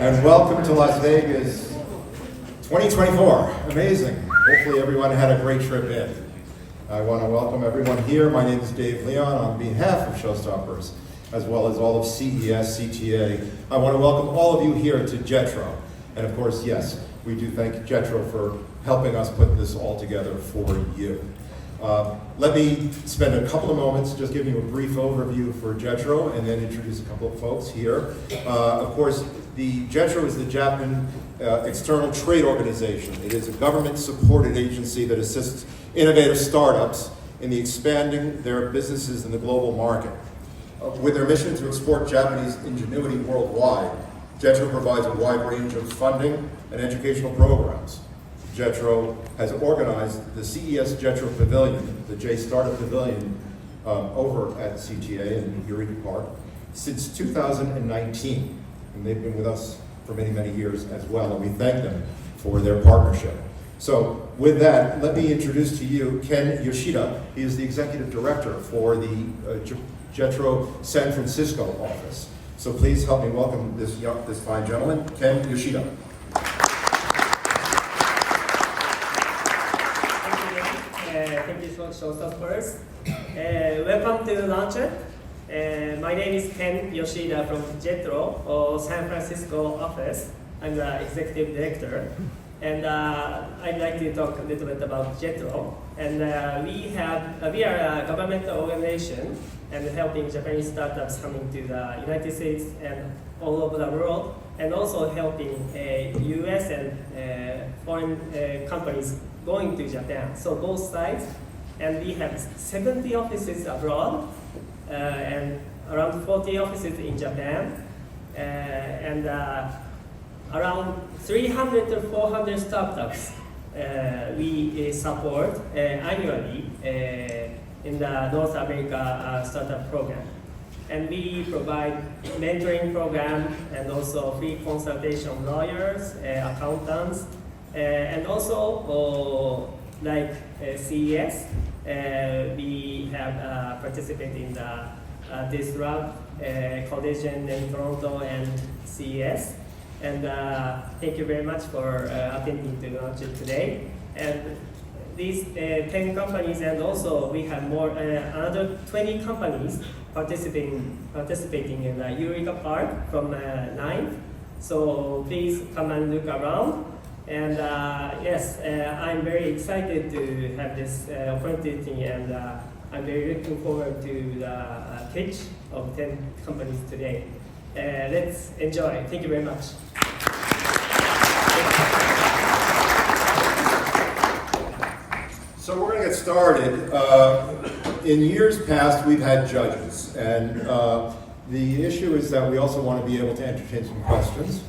And welcome to Las Vegas 2024. Amazing. Hopefully everyone had a great trip in. I want to welcome everyone here. My name is Dave Leon on behalf of Showstoppers, as well as all of CES, CTA. I want to welcome all of you here to JETRO. And of course, yes, we do thank JETRO for helping us put this all together for you. Let me spend a couple of moments just giving you a brief overview for JETRO and then introduce a couple of folks here. Of course, the JETRO is the Japan External Trade Organization. It is a government-supported agency that assists innovative startups in expanding their businesses in the global market. With their mission to export Japanese ingenuity worldwide, JETRO provides a wide range of funding and educational programs. JETRO has organized the CES JETRO Pavilion, the J Startup Pavilion, over at CTA in Eureka Park since 2019. And they've been with us for many, many years as well, and we thank them for their partnership. So with that, let me introduce to you Ken Yoshida. He is the Executive Director for the JETRO San Francisco office. So please help me welcome this fine gentleman, Ken Yoshida. Thank you so much, Showstoppers. Welcome to Launchit. My name is Ken Yoshida from JETRO, San Francisco office. I'm the executive director. And I'd like to talk a little bit about JETRO. And we are a governmental organization and helping Japanese startups coming to the United States and all over the world, and also helping US and foreign companies going to Japan. So both sides. And we have 70 offices abroad and around 40 offices in Japan. And around 300 to 400 startups we support annually in the North America Startup Program. And we provide mentoring program and also free consultation of lawyers, accountants, and also like CES, we have participated in the Disrupt Collision in Toronto and CES. And thank you very much for attending to launch it today. And these 10 companies, and also we have more another 20 companies participating in the Eureka Park from 9th. So please come and look around. And yes, I'm very excited to have this opportunity, and I'm very looking forward to the pitch of 10 companies today. Let's enjoy. Thank you very much. So we're going to get started. In years past, we've had judges, and the issue is that we also want to be able to entertain some questions.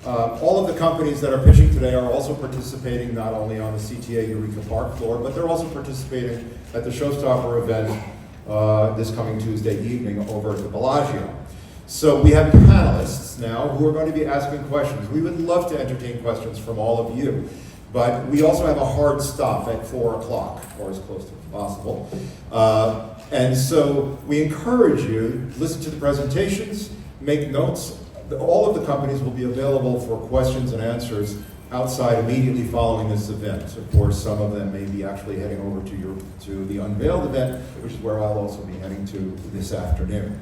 All of the companies that are pitching today are also participating not only on the CTA Eureka Park floor, but they're also participating at the Showstopper event this coming Tuesday evening over at the Bellagio. So we have panelists now who are going to be asking questions. We would love to entertain questions from all of you, but we also have a hard stop at 4 o'clock, or as close to possible. And so we encourage you to listen to the presentations, make notes. All of the companies will be available for questions and answers outside immediately following this event. Of course, some of them may be actually heading over to the Unveiled event, which is where I'll also be heading to this afternoon.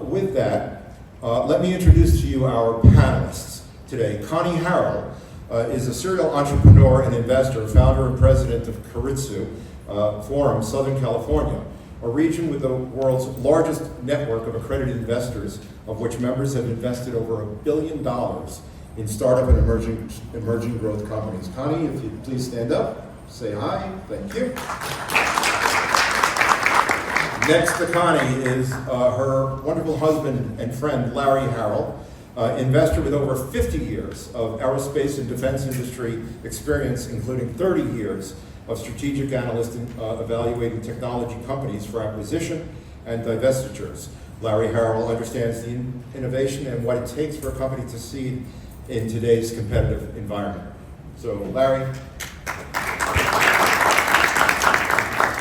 With that, let me introduce to you our panelists today. Connie Harrell is a serial entrepreneur and investor, founder and president of Keiretsu Forum, Southern California, a region with the world's largest network of accredited investors, of which members have invested over $1 billion in startup and emerging growth companies. Connie, if you'd please stand up, say hi, thank you. Next to Connie is her wonderful husband and friend, Larry Harrell, investor with over 50 years of aerospace and defense industry experience, including 30 years of strategic analyst in evaluating technology companies for acquisition and divestitures. Larry Harrell understands the innovation and what it takes for a company to succeed in today's competitive environment. So, Larry.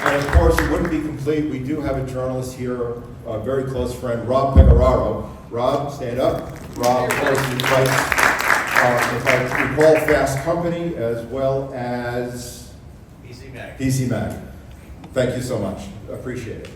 And of course, it wouldn't be complete. We do have a journalist here, a very close friend, Rob Pecoraro. Rob, stand up. Rob, of course, is right. if I recall, Fast Company, as well as PC Mag. Thank you so much. Appreciate it.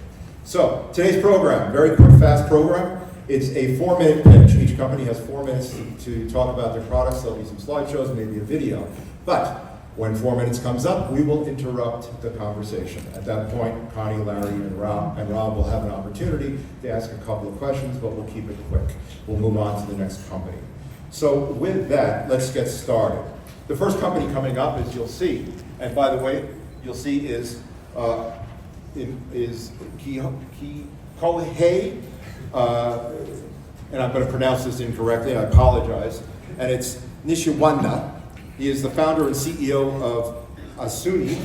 So, today's program, very quick, fast program. It's a 4-minute pitch. Each company has 4 minutes to talk about their products. There'll be some slideshows, maybe a video. But when 4 minutes comes up, we will interrupt the conversation. At that point, Connie, Larry, and Rob will have an opportunity to ask a couple of questions, but we'll keep it quick. We'll move on to the next company. So with that, let's get started. The first company coming up, as you'll see, and by the way, you'll see is Kohei, and I'm going to pronounce this incorrectly, I apologize, and it's Nishiwanda. He is the founder and CEO of Asuni.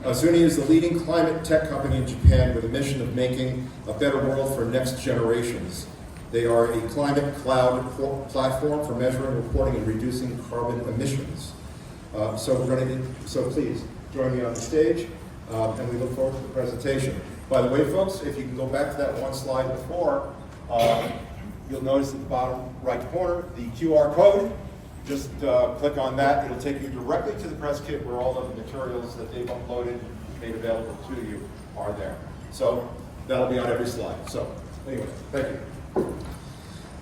Asuni is the leading climate tech company in Japan with a mission of making a better world for next generations. They are a climate cloud platform for measuring, reporting, and reducing carbon emissions. So please join me on the stage, and we look forward to the presentation. By the way, folks, if you can go back to that one slide before, you'll notice at the bottom right corner the QR code. Just click on that. It'll take you directly to the press kit where all of the materials that they've uploaded, made available to you, are there. So that'll be on every slide. So anyway, thank you.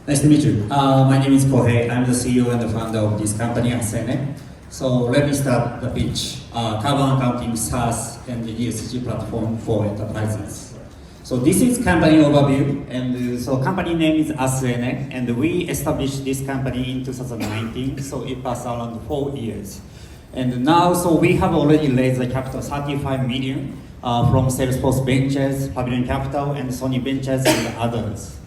Nice to meet you. My name is Kohei. I'm the CEO and the founder of this company, Asene. So let me start the pitch. Carbon accounting SaaS and the ESG platform for enterprises. So this is company overview, and so company name is Asene, and we established this company in 2019, so it passed around 4 years. And now, so we have already raised the capital 35 million from Salesforce Ventures, Pavilion Capital, and Sony Ventures, and others.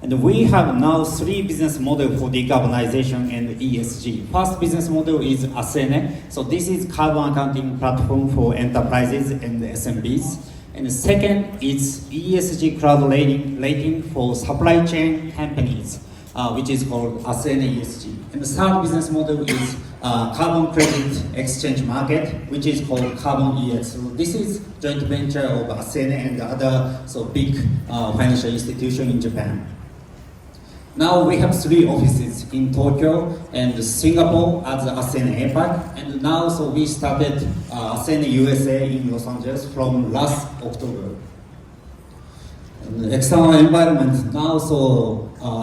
And we have now 3 business models for decarbonization and ESG. First business model is Asene. So this is carbon accounting platform for enterprises and SMBs. And the second is ESG cloud rating for supply chain companies, which is called Asene ESG. And the third business model is carbon credit exchange market, which is called Carbon EX. So this is joint venture of Asene and other big financial institution in Japan. Now we have 3 offices in Tokyo and Singapore as Asene APAC, and now we started Asene USA in Los Angeles from last October. And the external environment now,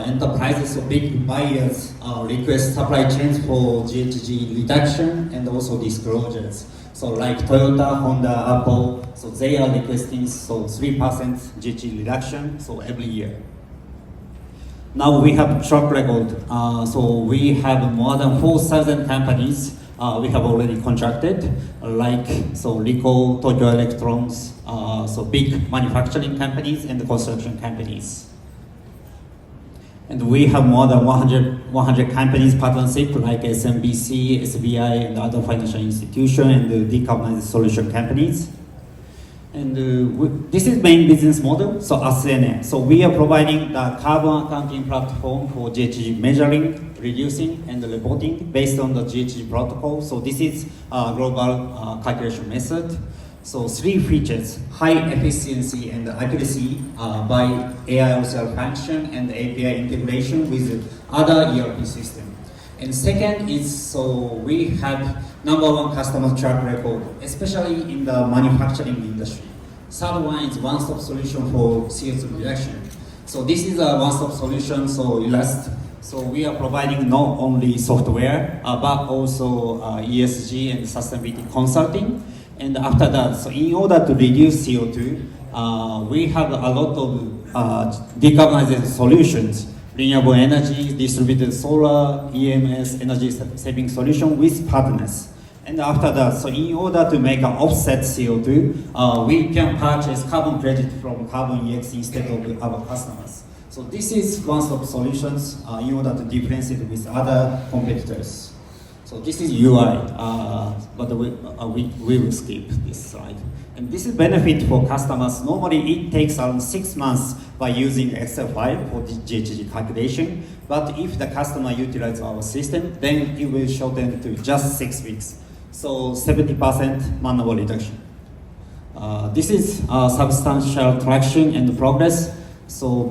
enterprises, big buyers request supply chains for GHG reduction and also disclosures. So like Toyota, Honda, Apple, they are requesting 3% GHG reduction every year. Now we have track record, we have more than 4,000 companies we have already contracted, like Ricoh, Tokyo Electrons, big manufacturing companies and construction companies. And we have more than 100 companies partnership like SMBC, SBI, and other financial institutions and decarbonized solution companies. And this is main business model, Asene. So we are providing the carbon accounting platform for GHG measuring, reducing, and reporting based on the GHG protocol. So this is a global calculation method. So 3 features: high efficiency and accuracy by AI OCR function and API integration with other ERP system. And second is, we have #1 customer track record, especially in the manufacturing industry. Third one is one-stop solution for CO2 reduction. So this is a one-stop solution, So we are providing not only software, but also ESG and sustainability consulting. And after that, in order to reduce CO2, we have a lot of decarbonization solutions. Renewable energy, distributed solar, EMS, energy saving solution with partners. And after that, in order to make an offset CO2, we can purchase carbon credit from Carbon EX instead of our customers. So this is one-stop solutions in order to differentiate with other competitors. So this is UI, but we will skip this slide. And this is benefit for customers. Normally it takes around 6 months by using Excel file for the GHG calculation. But if the customer utilizes our system, then it will shorten to just 6 weeks. So 70% manual reduction. This is substantial traction and progress. So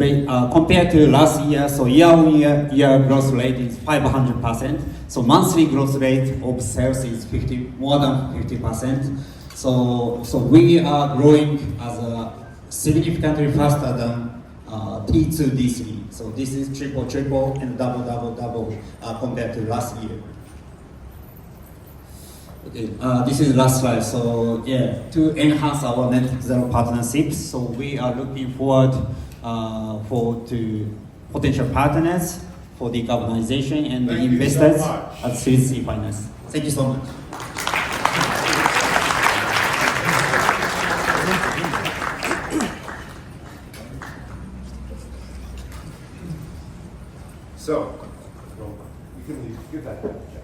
compared to last year, so year-on-year growth rate is 500%. So monthly growth rate of sales is more than 50%. So we are growing as a significantly faster than T2, D3. So this is triple, and double compared to last year. Okay, this is the last slide. So yeah, to enhance our Netzero partnerships, so we are looking forward to potential partners for decarbonization and the Thank you so investors much. at Series C Finance. Thank you so much. So, you can leave, give that back to Jeff.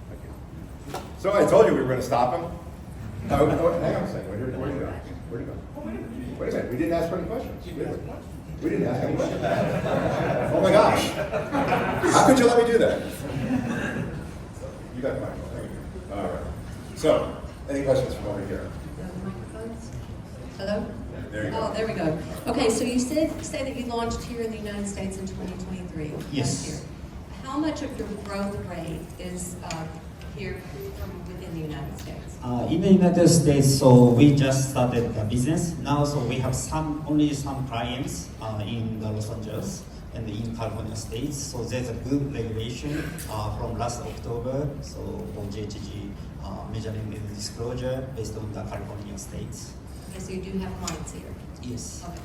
Thank you. So I told you we were going to stop him. Hang on a second. Where'd you go? Where'd you go? Wait a minute. We didn't ask for any questions. We didn't ask any questions. Oh my gosh. How could you let me do that? You got mine. Thank you. All right. So, any questions from over here? Microphones? Hello? There you go. Oh, there we go. Okay, so you say that you launched here in the United States in 2023. Yes. last year. How much of your growth rate is here from within the United States? In the United States, so we just started the business now. So we have only some clients in the Los Angeles and in California states. So there's a good regulation from last October. So for JTG measuring and disclosure based on the California states. Okay, so you do have clients here. Yes. Okay.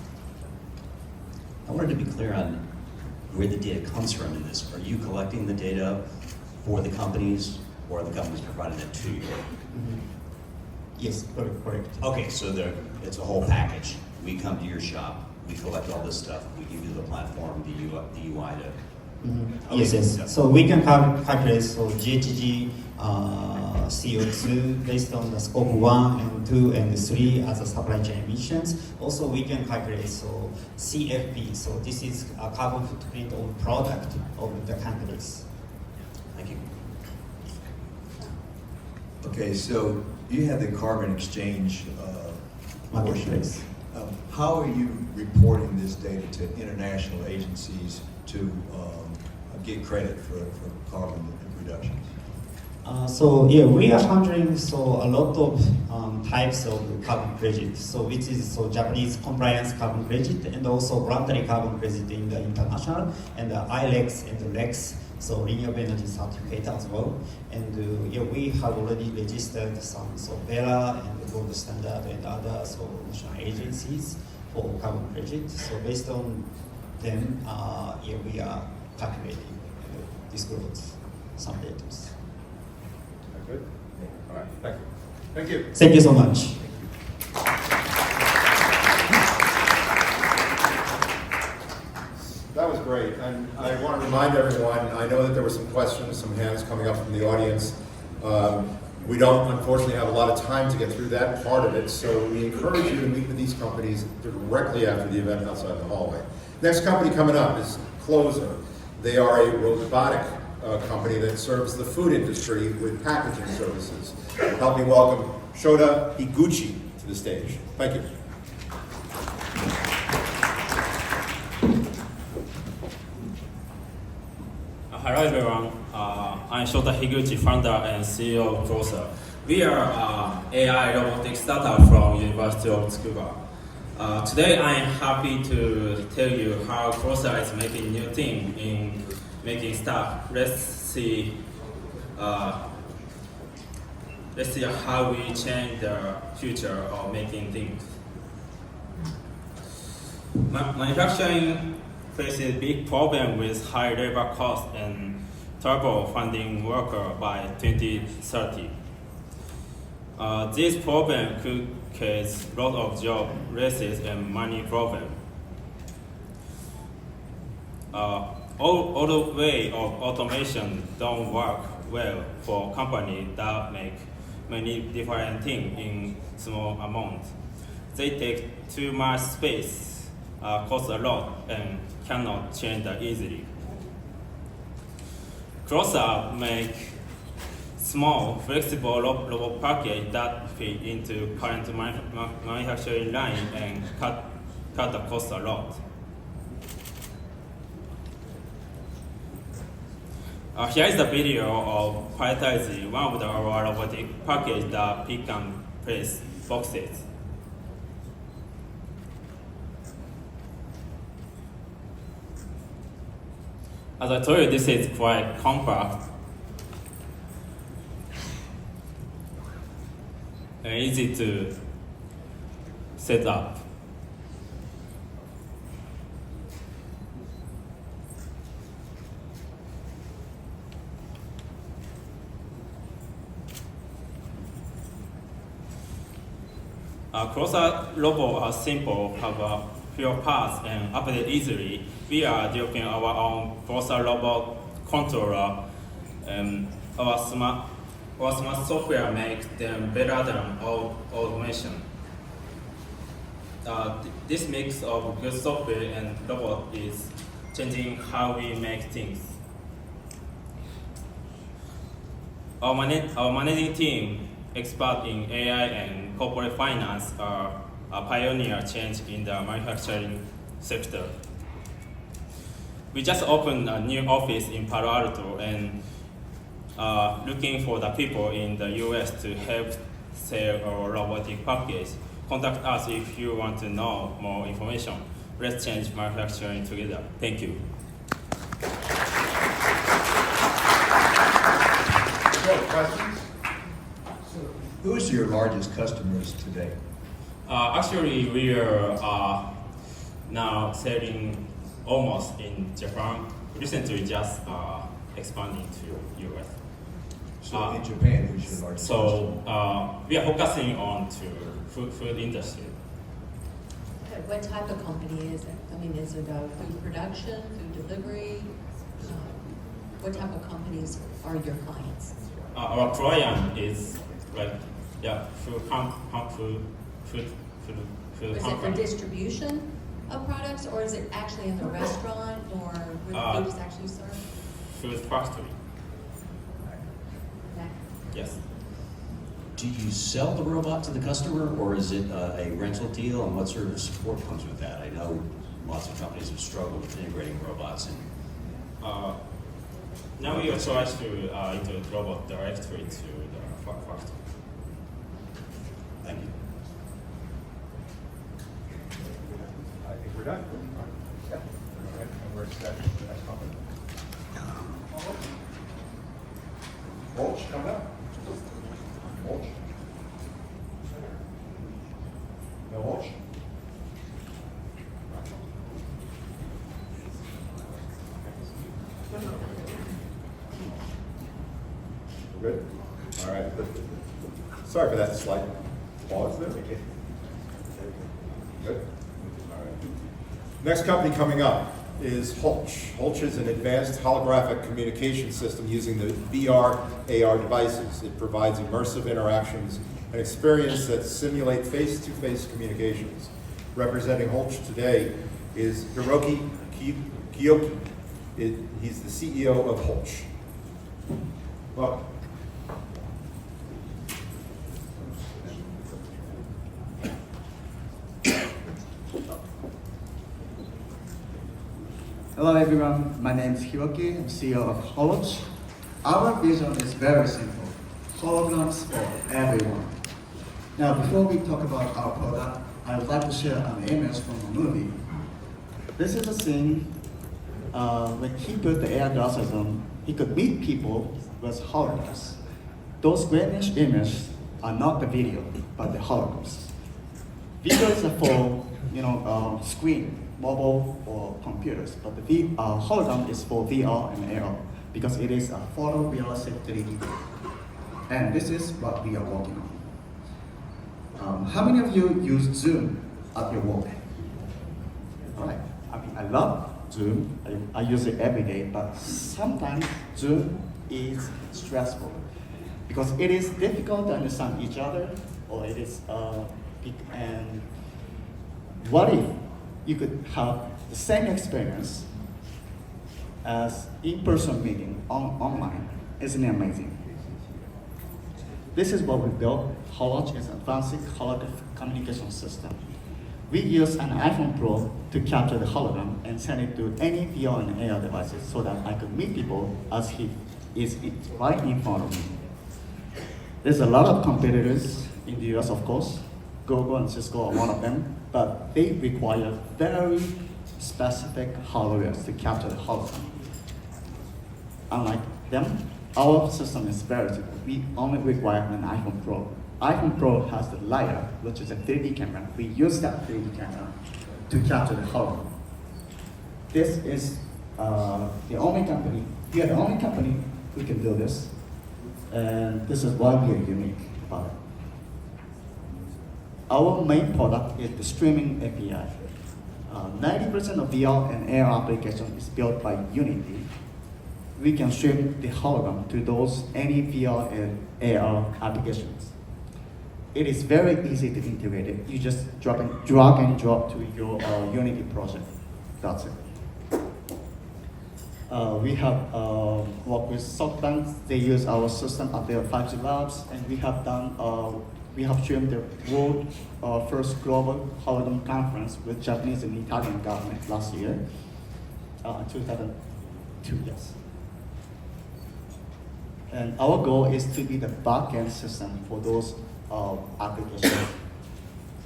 I wanted to be clear on where the data comes from in this. Are you collecting the data for the companies, or are the companies providing it to you? Mm-hmm. Yes, correct. Okay, so it's a whole package. We come to your shop, we collect all this stuff, we give you the platform, the UI to... Mm-hmm. Okay. Yes. So we can calculate JTG CO2 based on the scope 1 and 2 and 3 as a supply chain emissions. Also, we can calculate CFP. So this is a carbon footprint of product of the countries. Thank you. Okay, so you have the carbon exchange Marketplace. How are you reporting this data to international agencies to get credit for carbon reductions? We are handling a lot of types of carbon credit. So which is Japanese compliance carbon credit and also voluntary carbon credit in the international and the ILEX and the REX, so renewable energy certificate as well. And we have already registered some Vera and the Gold Standard and other national agencies for carbon credit. So based on them, we are calculating disclose some data. Good? All right, thank you. Thank you. Thank you so much. That was great, and I want to remind everyone, I know that there were some questions, some hands coming up from the audience. We don't, unfortunately, have a lot of time to get through that part of it, so we encourage you to meet with these companies directly after the event outside the hallway. Next company coming up is Closer. They are a robotic company that serves the food industry with packaging services. Help me welcome Shota Higuchi to the stage. Thank you. Hello everyone, I'm Shota Higuchi, founder and CEO of Closer. We are an AI robotics startup from University of Tsukuba. Today I'm happy to tell you how Closer is making new thing in making stuff. Let's see how we change the future of making things. Manufacturing faces big problem with high labor cost and trouble finding worker by 2030. This problem could cause a lot of job losses and money problem. All the way of automation don't work well for companies that make many different things in small amounts. They take too much space, cost a lot, and cannot change that easily. Closer make small, flexible robot package that fit into current manufacturing line and cut the cost a lot. Here is the video of prioritizing one of our robotic package that pick and place boxes. As I told you, this is quite compact and easy to set up. Closer robots are simple, have a few parts and operate easily. We are developing our own closer robot controller, and our smart software makes them better than automation. This mix of good software and robot is changing how we make things. Our managing team, expert in AI and corporate finance, are a pioneer change in the manufacturing sector. We just opened a new office in Palo Alto and looking for the people in the US to help sell our robotic package. Contact us if you want to know more information. Let's change manufacturing together. Thank you. Questions? Who is your largest customers today? Actually, we are now selling almost in Japan. Recently, just expanding to US. So in Japan, who's your largest customer? So we are focusing on to food industry. What type of company is it? I mean, is it a food production, food delivery? What type of companies are your clients? Our client is like food Is it for company. distribution of products, or is it actually in the restaurant, or where the food is actually served? Food factory. Okay. Yes. Do you sell the robot to the customer, or is it a rental deal, and what sort of support comes with that? I know lots of companies have struggled with integrating robots, and Now we are trying to integrate robot directly to the factory. thank you. I think we're done. Yeah. Okay. And we're set for the next company. Mulch, coming up. Mulch. No mulch? We're good? All right. Sorry for that slight pause there. Good? All right. Next company coming up is Holch. Holch is an advanced holographic communication system using the VR, AR devices. It provides immersive interactions and experience that simulate face-to-face communications. Representing Holch today is Hiroki Kiyoki. He's the CEO of Holch. Welcome. Hello everyone, my name is Hiroki, I'm CEO of Hologramapps. Our vision is very simple, holograms for everyone. Now before we talk about our product, I would like to share an image from a movie. This is a scene when he put the AR glasses on, he could meet people with holograms. Those greenish images are not the video, but the holograms. Video is for screen, mobile or computers, but the hologram is for VR and AR because it is a photorealistic 3D. And this is what we are working on. How many of you use Zoom at your work? All right. I love Zoom. I use it every day, but sometimes Zoom is stressful because it is difficult to understand each other, or it is and what if you could have the same experience as in-person meeting online? Isn't it amazing? This is what we built. Holographic is an advanced holographic communication system. We use an iPhone Pro to capture the hologram and send it to any VR and AR devices so that I could meet people as he is right in front of me. There's a lot of competitors in the US, of course. Google and Cisco are one of them, but they require very specific holograms to capture the hologram. Unlike them, our system is very simple. We only require an iPhone Pro. iPhone Pro has the LiDAR, which is a 3D camera. We use that 3D camera to capture the hologram. This is the only company, we are the only company who can do this, and this is why we are unique about it. Our main product is the streaming API. 90% of VR and AR application is built by Unity. We can stream the hologram to those any VR and AR applications. It is very easy to integrate it. You just drag and drop to your Unity project. That's it. We have worked with SoftBank. They use our system at their 5G labs, and we have done. We have streamed the world first global hologram conference with Japanese and Italian government last year, 2002, yes. And our goal is to be the back-end system for those applications.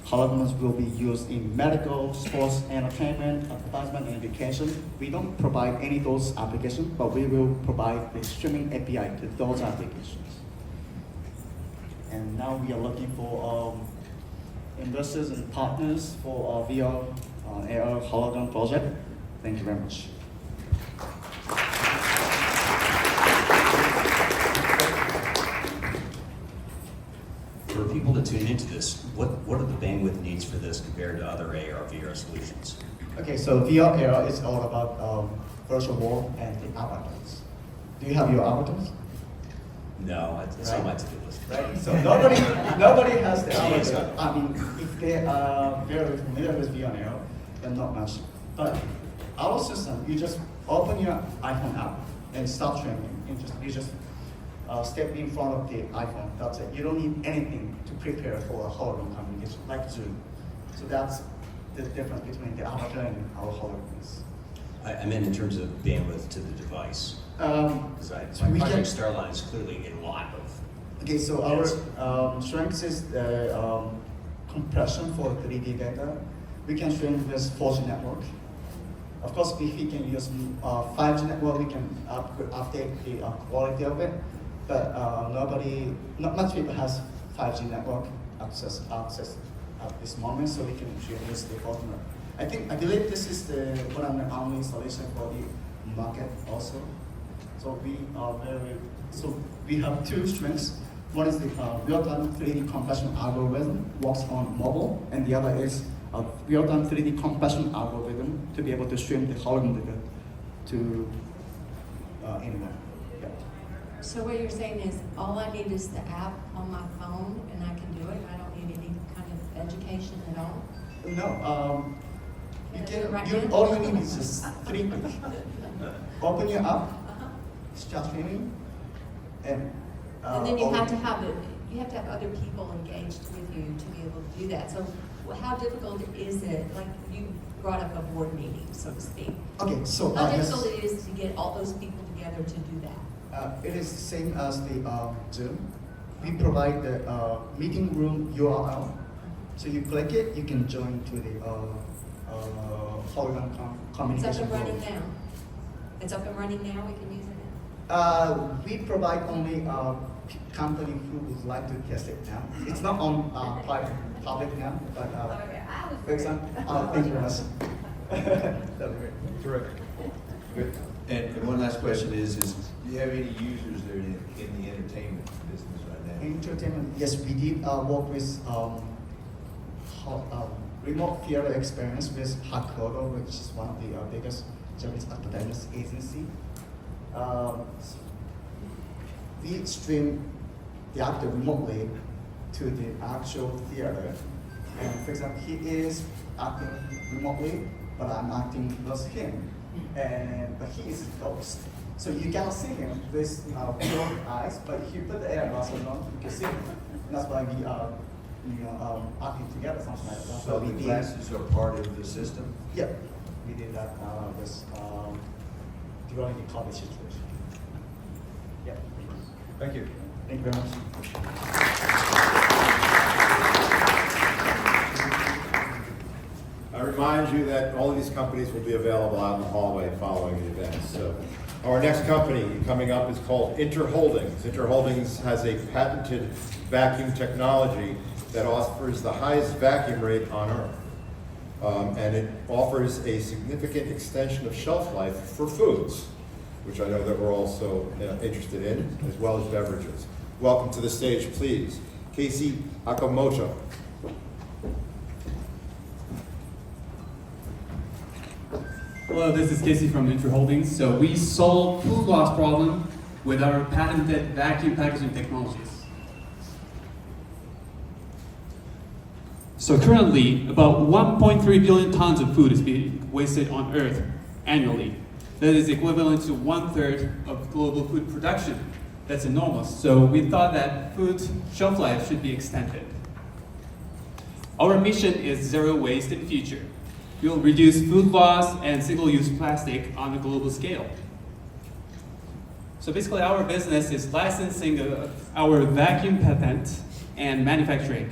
Holograms will be used in medical, sports, entertainment, advertisement, and education. We don't provide any of those applications, but we will provide the streaming API to those applications. And now we are looking for investors and partners for our VR AR hologram project. Thank you very much. For people to tune into this, what are the bandwidth needs for this compared to other AR, VR solutions? Okay, so VR AR is all about virtual world and the avatars. Do you have your avatars? No, it's on my to-do list. Right? So nobody has the avatar. I mean, if they are very familiar with VR AR, then not much. But our system, you just open your iPhone app and start streaming. You just step in front of the iPhone. That's it. You don't need anything to prepare for a hologram communication, like Zoom. So that's the difference between the avatar and our holograms. I meant in terms of bandwidth to the device. Because So we Project can- Starline is clearly a lot of. Okay, so our strength is the compression for 3D data. We can stream with 4G network. Of course, if we can use 5G network, we can update the quality of it. But not much people has 5G network access at this moment, so we can use the 4G network. I believe this is the one of the only solution for the market also. So we have two strengths. One is the real-time 3D compression algorithm, works on mobile, and the other is a real-time 3D compression algorithm to be able to stream the hologram data to anyone. Yeah. So what you're saying is, all I need is the app on my phone and I can do it? I don't need any kind of education at all? No, Can I do it right now? all you need is just 3 clicks. Open your app, start streaming, and And then you have to have other people engaged with you to be able to do that. So how difficult is it? Like you brought up a board meeting, so to speak. Okay, so How yes, difficult it is to get all those people together to do that? it is the same as the Zoom. We provide the meeting room URL. So you click it, you can join to the hologram It's communication up and running room. now. It's up and running now, we can use it now. We provide only company who would like to test it now. It's not on public now, but for example, thank you very much. That'd be great. Terrific. Good. And one last question is do you have any users that are in the entertainment business right now? Entertainment, yes, we did work with remote theater experience with Hakodo, which is one of the biggest Japanese advertising agency. We stream the actor remotely to the actual theater. And for example, he is acting remotely, but I'm acting with him. But he is a ghost. So you cannot see him with pure eyes, but if you put the air muscle on, you can see him. That's why we are, acting together, something like that. So the glasses are part of the system? Yeah, we did that during the COVID situation. Yeah. Thank you. Thank you very much. I remind you that all of these companies will be available out in the hallway following the event. So, our next company coming up is called Inter Holdings. Inter Holdings has a patented vacuum technology that offers the highest vacuum rate on Earth. And it offers a significant extension of shelf life for foods, which I know that we're also interested in, as well as beverages. Welcome to the stage, please, Casey Akamoto. Hello, this is Casey from Netzero Holdings. So we solve food loss problem with our patented vacuum packaging technologies. So currently, about 1.3 billion tons of food is being wasted on Earth annually. That is equivalent to 1/3 of global food production. That's enormous. So we thought that food shelf life should be extended. Our mission is zero waste in the future. We will reduce food loss and single-use plastic on a global scale. So basically, our business is licensing our vacuum patent and manufacturing.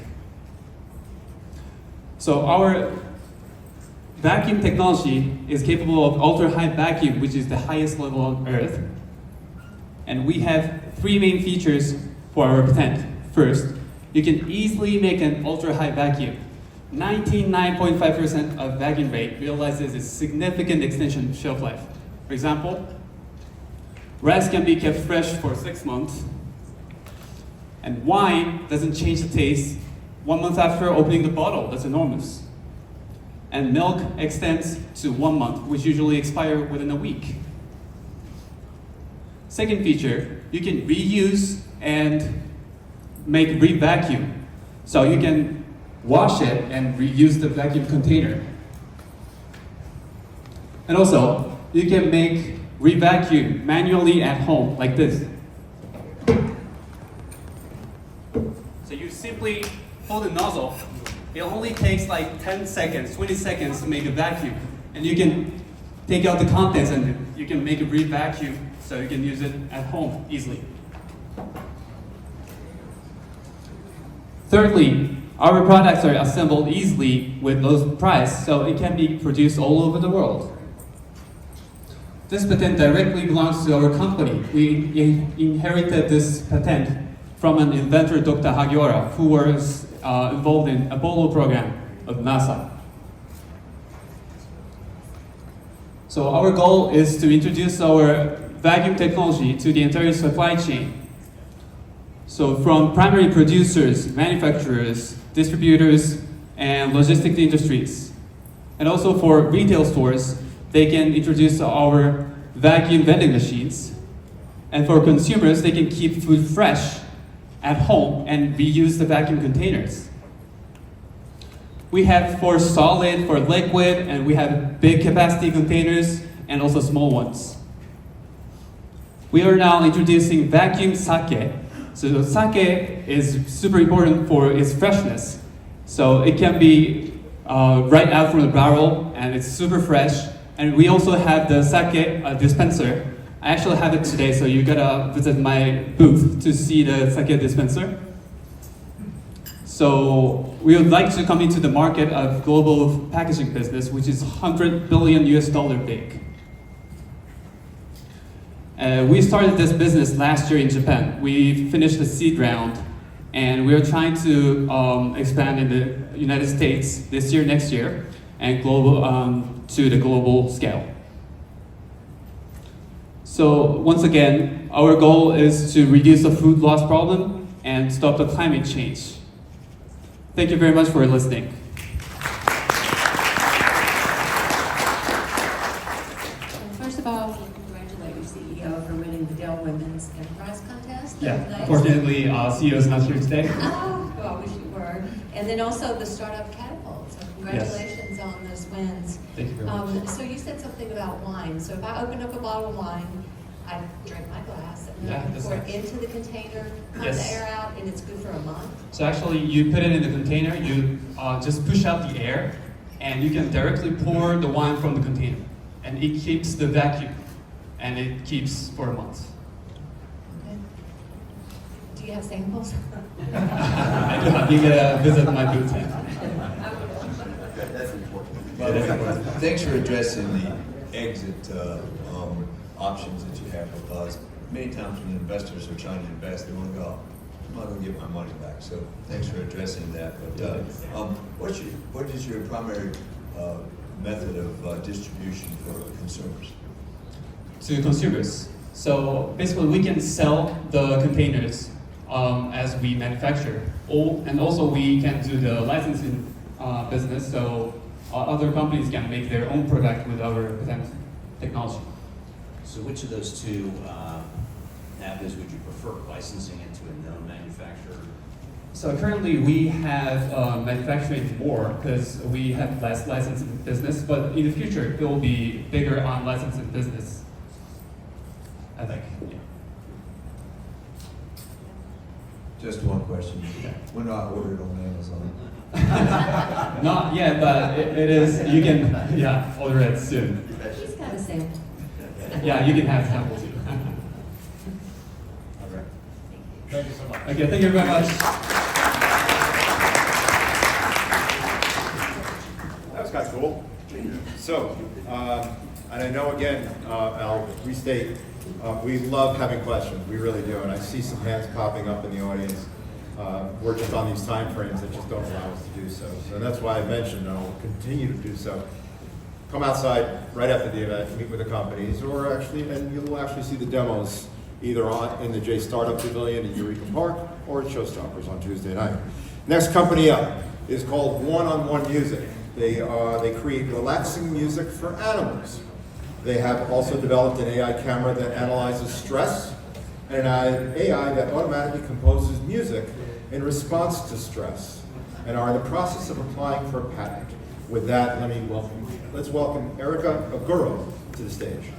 So our vacuum technology is capable of ultra-high vacuum, which is the highest level on Earth. And we have 3 main features for our patent. First, you can easily make an ultra-high vacuum. 99.5% of vacuum rate realizes a significant extension of shelf life. For example, rice can be kept fresh for 6 months, and wine doesn't change the taste 1 month after opening the bottle. That's enormous. And milk extends to 1 month, which usually expires within a week. Second feature, you can reuse and make re-vacuum. So you can wash it and reuse the vacuum container. And also, you can make re-vacuum manually at home, like this. So you simply pull the nozzle. It only takes like 10 seconds, 20 seconds to make a vacuum. And you can take out the contents and you can make a re-vacuum so you can use it at home easily. Thirdly, our products are assembled easily with low price, so it can be produced all over the world. This patent directly belongs to our company. We inherited this patent from an inventor, Dr. Hagiwara, who was involved in Apollo program of NASA. So our goal is to introduce our vacuum technology to the entire supply chain. So from primary producers, manufacturers, distributors, and logistic industries. And also for retail stores, they can introduce our vacuum vending machines. And for consumers, they can keep food fresh at home and reuse the vacuum containers. We have for solid, for liquid, and we have big capacity containers and also small ones. We are now introducing vacuum sake. So sake is super important for its freshness. So it can be right out from the barrel and it's super fresh. And we also have the sake dispenser. I actually have it today, so you gotta visit my booth to see the sake dispenser. So we would like to come into the market of global packaging business, which is $100 billion big. We started this business last year in Japan. We finished the seed round, and we're trying to expand in the United States this year, next year, and to the global scale. So once again, our goal is to reduce the food loss problem and stop the climate change. Thank you very much for listening. First of all, we congratulate your CEO for winning the Dell Women's Enterprise Contest. Yeah, Nice. unfortunately, CEO is not here today. Oh, well, I wish you were. And then also the Startup Catapult. So congratulations on those wins. Thank you very much. So you said something about wine. So if I open up a bottle of wine, I drank my glass, and Yeah, then I that's pour it nice. into the container, pump Yes. the air out, and it's good for a month. So actually, you put it in the container, you just push out the air, and you can directly pour the wine from the container. And it keeps the vacuum, and it keeps for a month. Okay. Do you have samples? I do have, you can visit my booth. That's important. Thanks for addressing the exit options that you have, because many times when investors are trying to invest, they want to go, I'm not going to get my money back. So thanks for addressing that. But what is your primary method of distribution for consumers? To consumers. So basically, we can sell the containers as we manufacture, and also we can do the licensing business. So other companies can make their own product with our patent technology. So which of those two avenues would you prefer, licensing it to a known manufacturer? So currently we have manufacturing more because we have less licensing business, but in the future it will be bigger on licensing business, I think. Yeah. Just one question. When do I order it on Amazon? Not yet, but it is, you can order it soon. He's got a sample. Yeah, you can have sample too. All right. Thank you so much. Okay, thank you very much. That was kind of cool. So, and I know again, I'll restate, we love having questions, we really do, and I see some hands popping up in the audience. We're just on these time frames that just don't allow us to do so. So that's why I mentioned, and I'll continue to do so. Come outside right after the event, meet with the companies, or actually, and you'll actually see the demos either in the J Startup Pavilion in Eureka Park or at Showstoppers on Tuesday night. Next company up is called One-on-One Music. They create relaxing music for animals. They have also developed an AI camera that analyzes stress and an AI that automatically composes music in response to stress, and are in the process of applying for a patent. With that, let's welcome Erica Aguro to the stage.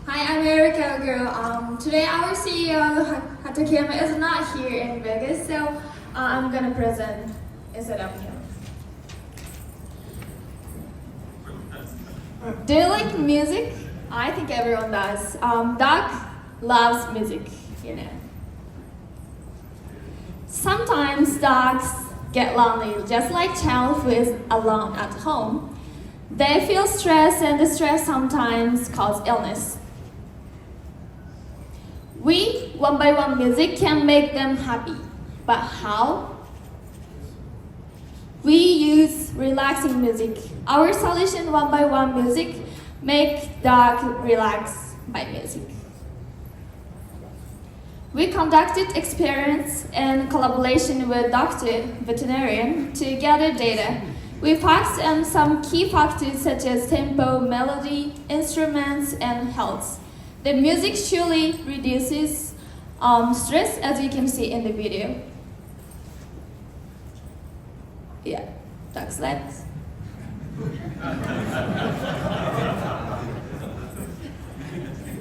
Hi, I'm Erica Aguro. Today our CEO Hatakema is not here in Vegas, so I'm gonna present instead of him. Do you like music? I think everyone does. Doug loves music, you know. Sometimes dogs get lonely, just like child who is alone at home. They feel stress, and the stress sometimes causes illness. We, One by One Music, can make them happy. But how? We use relaxing music. Our solution, One by One Music, make dog relax by music. We conducted experiments in collaboration with doctor, veterinarian to gather data. We focused on some key factors such as tempo, melody, instruments, and health. The music surely reduces stress, as you can see in the video. Yeah, dog's legs.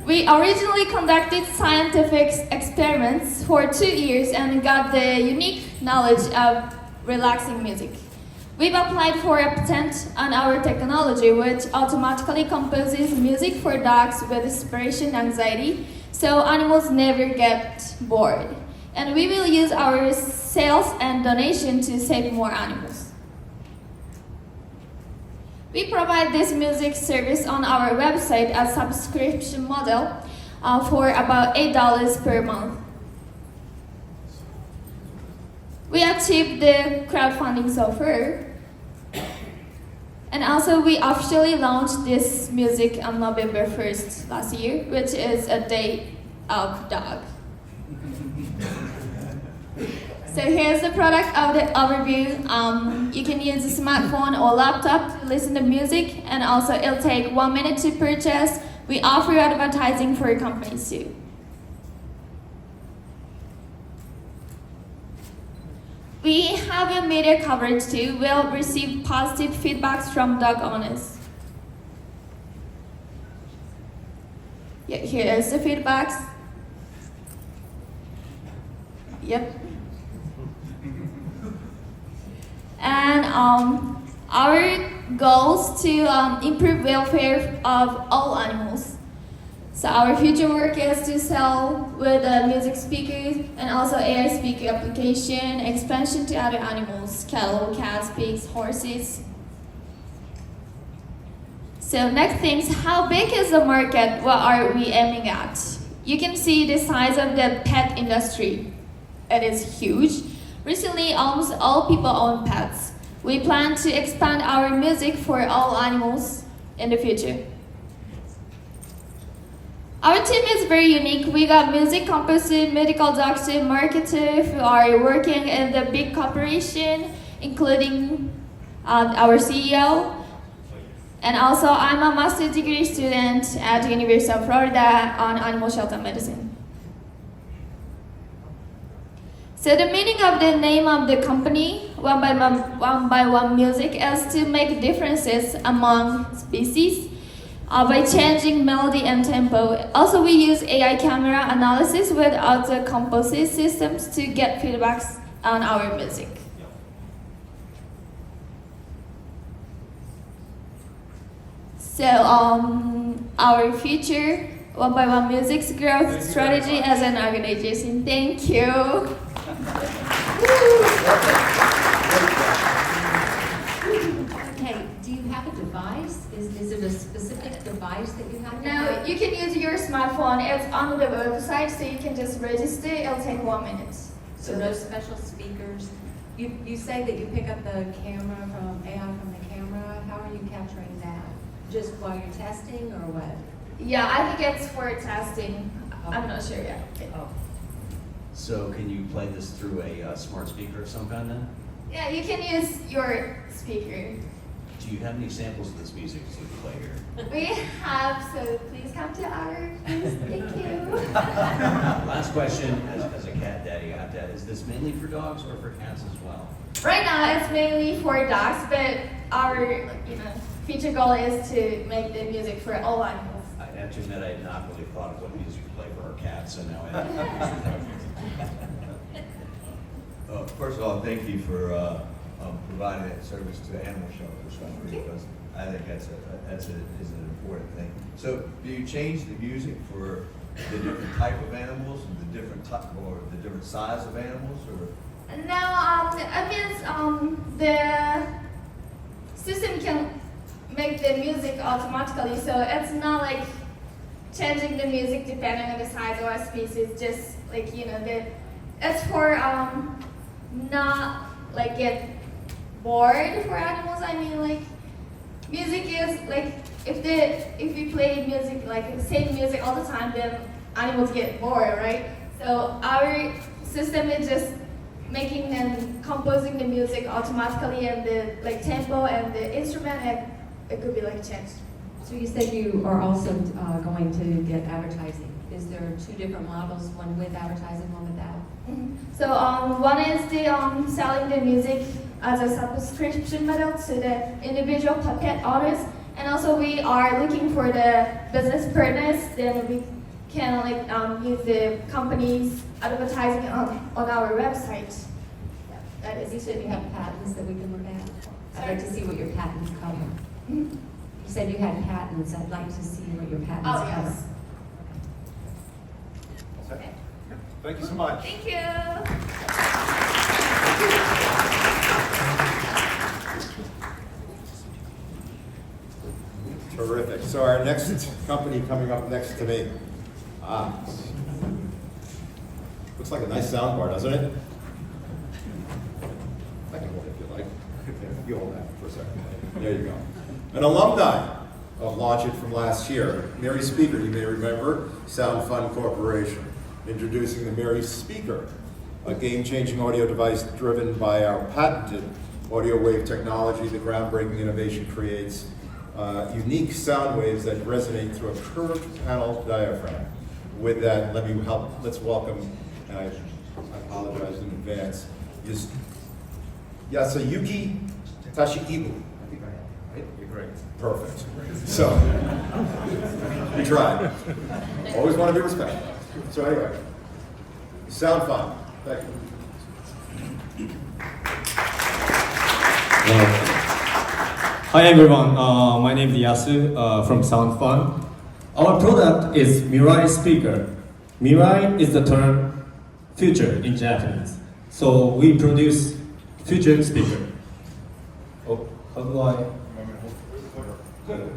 We originally conducted scientific experiments for 2 years and got the unique knowledge of relaxing music. We've applied for a patent on our technology, which automatically composes music for dogs with separation anxiety, so animals never get bored. And we will use our sales and donation to save more animals. We provide this music service on our website as subscription model for about $8 per month. We achieved the crowdfunding so far. And also we officially launched this music on November 1st last year, which is a day of dog. So here's the product of the overview. You can use a smartphone or laptop to listen to music, and also it'll take 1 minute to purchase. We offer advertising for your companies too. We have a media coverage too. We'll receive positive feedbacks from dog owners. Yeah, here is the feedbacks. Yep. And our goals to improve welfare of all animals. So our future work is to sell with music speakers and also AI speaker application, expansion to other animals, cattle, cats, pigs, horses. So next things, how big is the market? What are we aiming at? You can see the size of the pet industry. It is huge. Recently, almost all people own pets. We plan to expand our music for all animals in the future. Our team is very unique. We got music composer, medical doctor, marketer who are working in the big corporation, including our CEO. And also, I'm a master's degree student at the University of Florida on animal shelter medicine. So the meaning of the name of the company, One by One Music, is to make differences among species by changing melody and tempo. Also, we use AI camera analysis with auto composite systems to get feedbacks on our music. So our future One by One Music's growth strategy as an organization. Thank you. Okay, do you have a device? Is it a specific device that you have? Now you can use your smartphone. It's on the website, so you can just register. It'll take 1 minute. So those special speakers, you say that you pick up the camera from AI from the camera. How are you capturing that? Just while you're testing or what? Yeah, I think it's for testing. I'm not sure yet. Oh. So can you play this through a smart speaker of some kind then? Yeah, you can use your speaker. Do you have any samples of this music to play here? We have, so please come to our booth. Thank you. Last question, as a cat daddy, is this mainly for dogs or for cats as well? Right now, it's mainly for dogs, but our future goal is to make the music for all animals. I have to admit, I had not really thought of what music to play for our cats, so now I have. First of all, thank you for providing that service to animal shelters, because I think that's an important thing. So, do you change the music for the different type of animals and the different size of animals, or? No, it means the system can make the music automatically, so it's not like changing the music depending on the size or species. Just like it's for not like get bored for animals. I mean, like music is like if we play music like the same music all the time, then animals get bored, right? So our system is just making and composing the music automatically, and the tempo and the instrument, and it could be changed. So you said you are also going to get advertising. Is there two different models, one with advertising, one without? Mm-hmm. So one is the selling the music as a subscription model to the individual pet owners, and also we are looking for the business partners. Then we can use the company's advertising on our website. Yeah, that is. You said you have patents that we can look at. I'd like to see what your patents cover. Mhm. You said you had patents. I'd like to see what your patents Oh, cover. yes. Okay. Thank you so much. Thank you. Terrific. So our next company coming up next to me. Looks like a nice soundbar, doesn't it? I can hold it if you like. You hold that for a second. There you go. An alumni of Launchit from last year, Mary Speaker, you may remember, Sound Fund Corporation, introducing the Mary Speaker, a game-changing audio device driven by our patented audio wave technology. The groundbreaking innovation creates unique sound waves that resonate through a curved panel diaphragm. With that, let's welcome, and I apologize in advance, Yasuyuki Tashiibu. I think I am, right? You're great. Perfect. So, we tried. Always want to be respectful. So anyway, you sound fun. Thank you. Hi everyone, my name is Yasu from SoundFun. Our product is Mirai speaker. Mirai is the term future in Japanese. So we produce future speaker. Oh, how do I? Good. You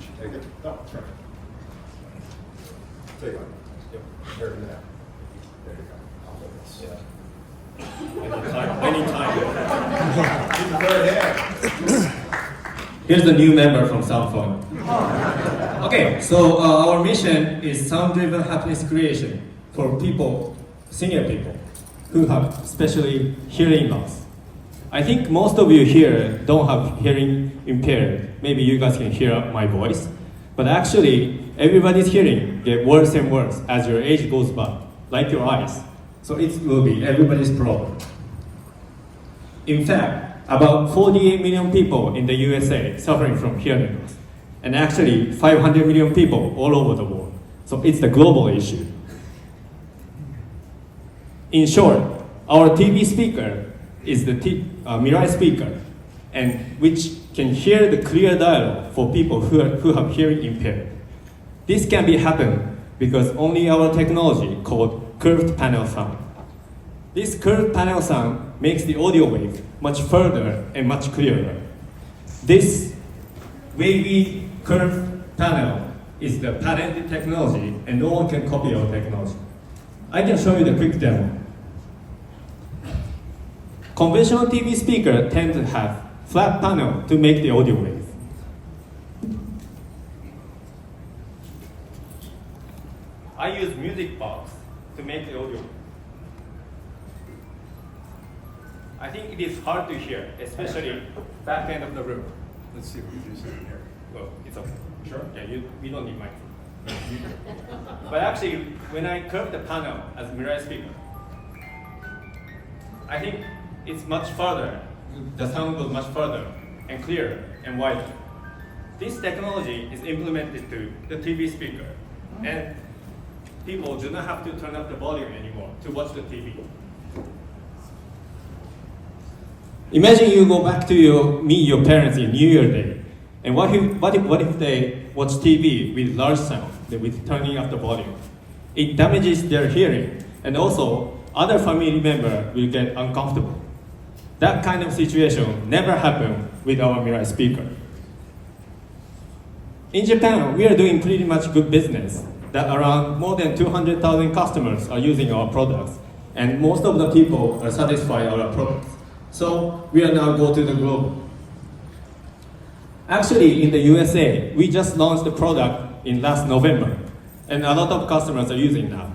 should take it. No, it's right. Take one. Yep. There it is. There you go. I'll hold this. I need time. Keep the third hand. Here's the new member from SoundFun. Okay, so our mission is sound-driven happiness creation for people, senior people, who have especially hearing loss. I think most of you here don't have hearing impaired. Maybe you guys can hear my voice. But actually, everybody's hearing gets worse and worse as your age goes by, like your eyes. So it will be everybody's problem. In fact, about 48 million people in the USA suffering from hearing loss. And actually, 500 million people all over the world. So it's the global issue. In short, our TV speaker is the Mirai speaker, and which can hear the clear dialogue for people who have hearing impaired. This can be happen because only our technology called curved panel sound. This curved panel sound makes the audio wave much further and much clearer. This wavy curved panel is the patented technology, and no one can copy our technology. I can show you the quick demo. Conventional TV speakers tend to have flat panel to make the audio wave. I use music box to make the audio. I think it is hard to hear, especially back end of the room. Let's see what you do sitting here. Well, it's okay. Sure. Yeah, we don't need microphone. But actually, when I curve the panel as Mirai speaker, I think it's much further. The sound goes much further and clearer and wider. This technology is implemented to the TV speaker, and people do not have to turn up the volume anymore to watch the TV. Imagine you go back to meet your parents in New Year Day, and what if they watch TV with large sound, with turning up the volume? It damages their hearing, and also other family member will get uncomfortable. That kind of situation never happened with our Mirai speaker. In Japan, we are doing pretty much good business. That around more than 200,000 customers are using our products, and most of the people are satisfied with our products. So we are now go to the globe. Actually, in the USA, we just launched the product in last November, and a lot of customers are using now.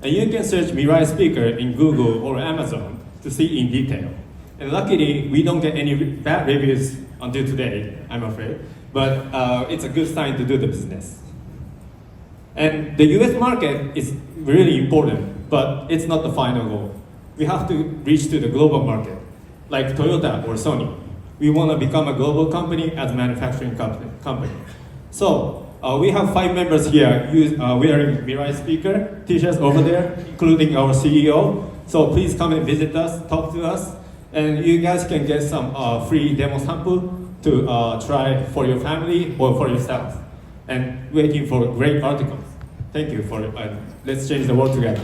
And you can search Mirai speaker in Google or Amazon to see in detail. And luckily, we don't get any bad reviews until today, I'm afraid. But it's a good sign to do the business. And the US market is really important, but it's not the final goal. We have to reach to the global market, like Toyota or Sony. We want to become a global company as a manufacturing company. So we have 5 members here wearing Mirai speaker t-shirts over there, including our CEO. So please come and visit us, talk to us, and you guys can get some free demo sample to try for your family or for yourself. And waiting for great articles. Thank you for it. Let's change the world together.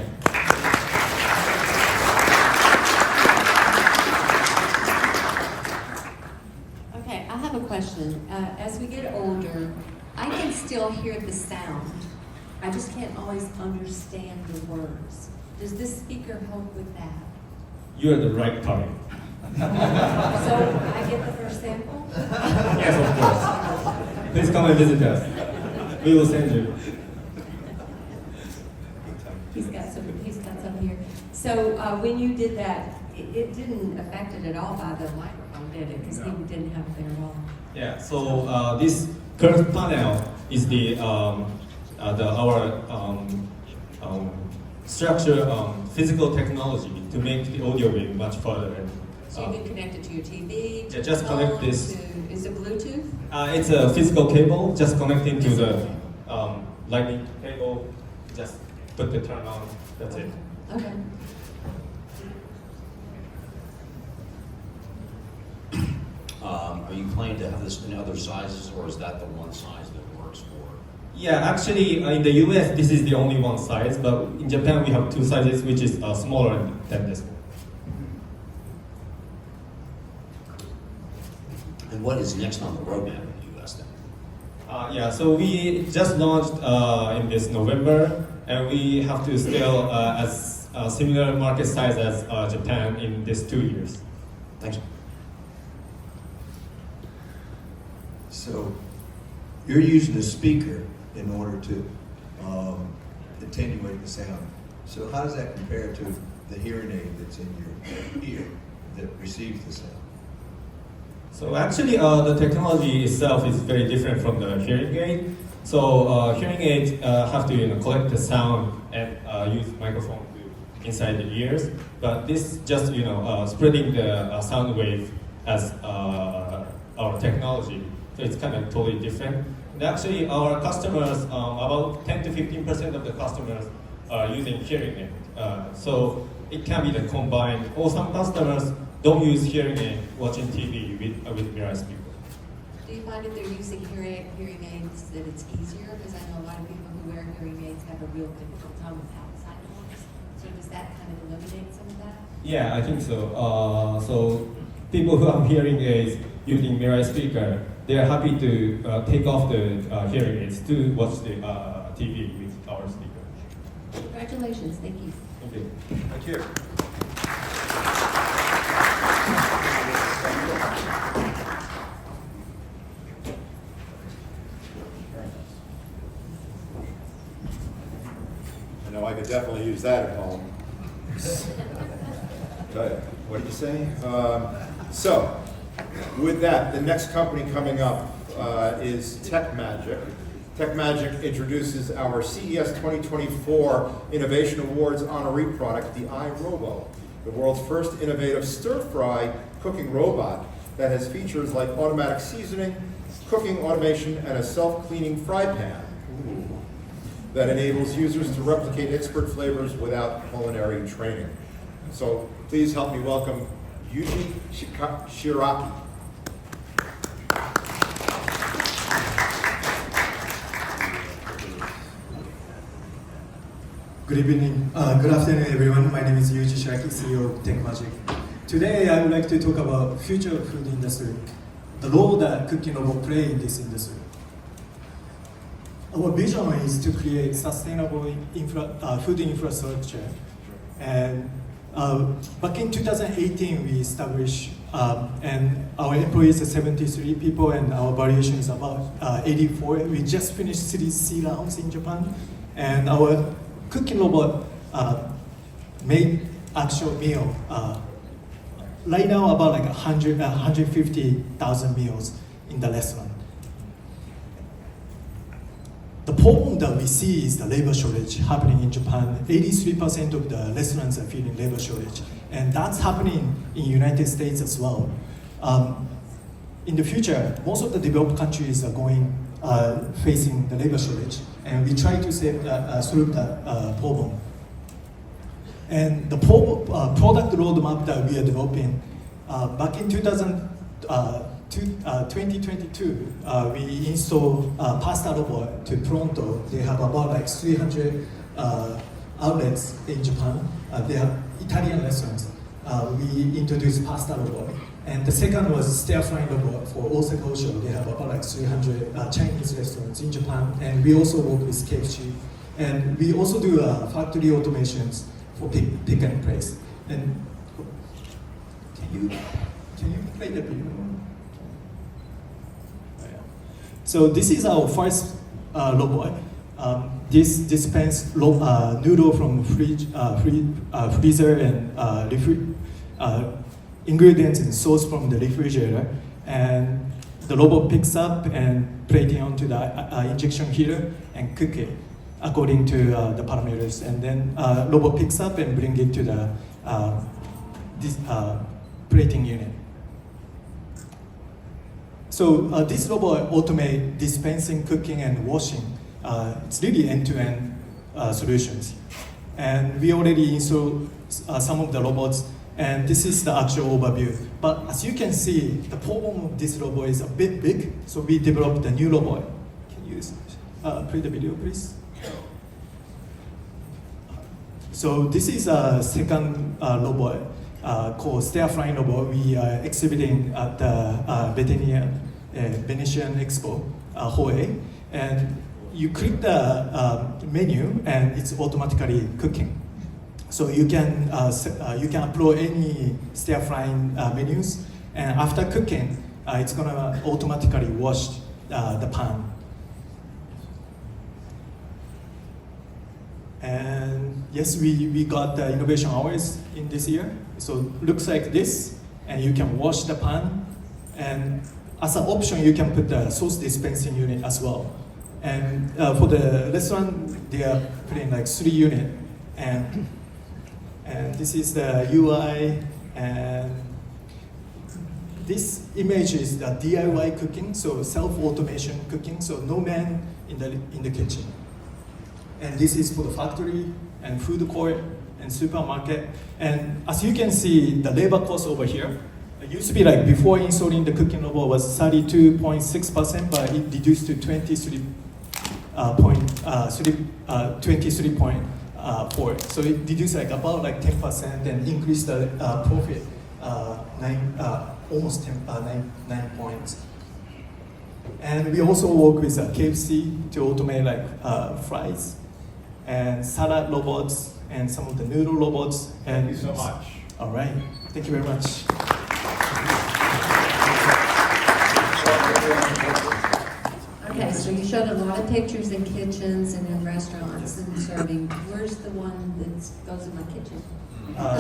Okay, I have a question. As we get older, I can still hear the sound. I just can't always understand the words. Does this speaker help with that? You're the right target. So I get the first sample? Yes, of course. Please come and visit us. We will send you. He's got some here. So when you did that, it didn't affect it at all by the microphone, did it? Because he didn't have it there at all. Yeah. So this curved panel is our structure physical technology to make the audio wave much further. So you can connect it to your TV? Yeah, just phone, connect this. Is it Bluetooth? It's a physical cable, just connecting to the lightning cable. Just put the turn on. That's it. Okay. Are you planning to have this in other sizes, or is that the one size that works for? Yeah, actually, in the US, this is the only one size, but in Japan, we have two sizes, which is smaller than this one. And what is next on the roadmap in the US then? Yeah, so we just launched in this November, and we have to scale as a similar market size as Japan in these 2 years. Thanks. So you're using a speaker in order to attenuate the sound. So how does that compare to the hearing aid that's in your ear that receives the sound? So actually, the technology itself is very different from the hearing aid. So hearing aids have to collect the sound and use microphone inside the ears. But this just spreading the sound wave as our technology. So it's kind of totally different. And actually, our customers, about 10 to 15% of the customers are using hearing aid. So it can be the combined, or some customers don't use hearing aid watching TV with Mirai speaker. Do you find if they're using hearing aids that it's easier? Because I know a lot of people who wear hearing aids have a real difficult time with outside noise. So does that kind of eliminate some of that? Yeah, I think so. So people who have hearing aids using Mirai speaker, they are happy to take off the hearing aids to watch the TV with our speaker. Congratulations, thank you. Thank you. Thank you. I know I could definitely use that at home. What did you say? So, with that, the next company coming up is TechMagic. TechMagic introduces our CES 2024 Innovation Awards honoree product, the iRobo, the world's first innovative stir-fry cooking robot that has features like automatic seasoning, cooking automation, and a self-cleaning fry pan that enables users to replicate expert flavors without culinary training. So please help me welcome Yuji Shiraki. Good evening, good afternoon everyone. My name is Yuji Shiraki, CEO of TechMagic. Today I would like to talk about future of food industry, the role that cooking robot play in this industry. Our vision is to create sustainable food infrastructure. And back in 2018 we established, and our employees are 73 people and our valuation is about 84. We just finished Series C rounds in Japan, and our cooking robot made actual meal. Right now about like 150,000 meals in the restaurant. The problem that we see is the labor shortage happening in Japan. 83% of the restaurants are feeling labor shortage, and that's happening in United States as well. In the future, most of the developed countries are facing the labor shortage, and we try to solve that problem. And the product roadmap that we are developing, back in 2022, we installed pasta robot to Toronto. They have about like 300 outlets in Japan. They have Italian restaurants. We introduced pasta robot. And the second was stir-frying robot for Osaka Osho. They have about like 300 Chinese restaurants in Japan. And we also work with KFC. And we also do factory automations for pick and place. And can you play the video? So this is our first robot. This dispenses noodle from freezer and ingredients and sauce from the refrigerator. And the robot picks up and plates it onto the injection heater and cook it according to the parameters. And then robot picks up and bring it to the this plating unit. So this robot automate dispensing, cooking, and washing. It's really end-to-end solutions. And we already installed some of the robots, and this is the actual overview. But as you can see, the problem of this robot is a bit big, so we developed a new robot. Can you play the video, please? So this is a second robot called stair flying robot. We are exhibiting at the Venetian Expo, Hawaii, and you click the menu and it's automatically cooking. So you can upload any stir frying menus, and after cooking, it's gonna automatically wash the pan. And yes, we got the innovation hours in this year. So looks like this, and you can wash the pan, and as an option, you can put the sauce dispensing unit as well. And for the restaurant, they are putting like 3 units, and this is the UI, and this image is the DIY cooking, so self-automation cooking, so no man in the kitchen. And this is for the factory and food court and supermarket. And as you can see, the labor cost over here, it used to be like before installing the cooking robot was 32.6%, but it reduced to 23.4. So it reduced like about like 10% and increased the profit almost 9 points. And we also work with KFC to automate like fries and salad robots and some of the noodle robots. Thank you so much. All right, thank you very much. Okay, so you showed a lot of pictures in kitchens and in restaurants and serving. Where's the one that goes in my kitchen?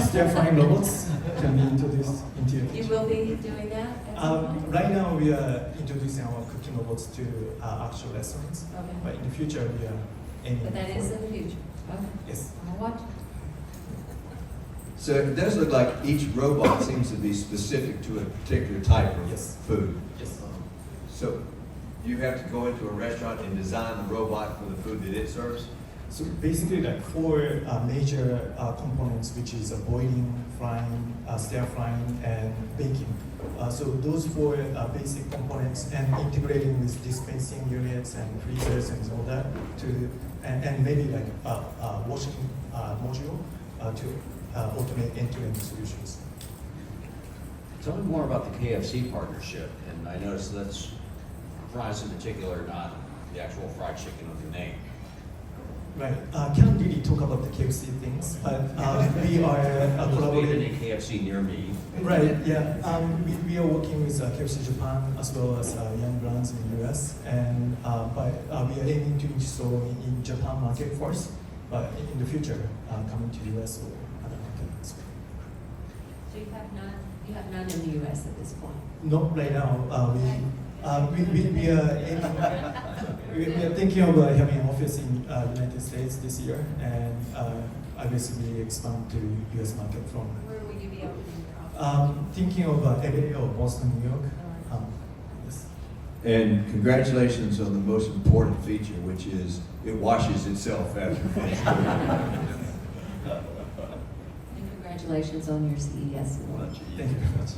Stir frying robots can be introduced into your You kitchen. will be doing that at some point? Right now we are introducing our cooking robots to actual restaurants, Okay. but in the future we are aiming But that for- is in the future. Okay. Yes. I'll watch. So it does look like each robot seems to be specific to a particular type of Yes. food. Yes. So you have to go into a restaurant and design the robot for the food that it serves? So basically like 4 major components, which is boiling, frying, stir frying, and baking. So those 4 basic components, and integrating with dispensing units and freezers and all that, and maybe like washing module to automate end-to-end solutions. Tell me more about the KFC partnership, and I noticed that's fries in particular, not the actual fried chicken of the name. Right. Can't really talk about the KFC things, but we are There's collaborating. a KFC near me. Right. Yeah. We are working with KFC Japan as well as young brands in the US, and but we are aiming to install in Japan market first, but in the future coming to US or other markets. So you have none in the US at this point? Not right now. We are aiming, we are thinking of having an office in United States this year, and obviously expand to US market from. Where will you be opening your office? Thinking of LA or Boston, New York. Yes. And congratulations on the most important feature, which is it washes itself after finished cooking. And congratulations on your CES award. Thank you very much.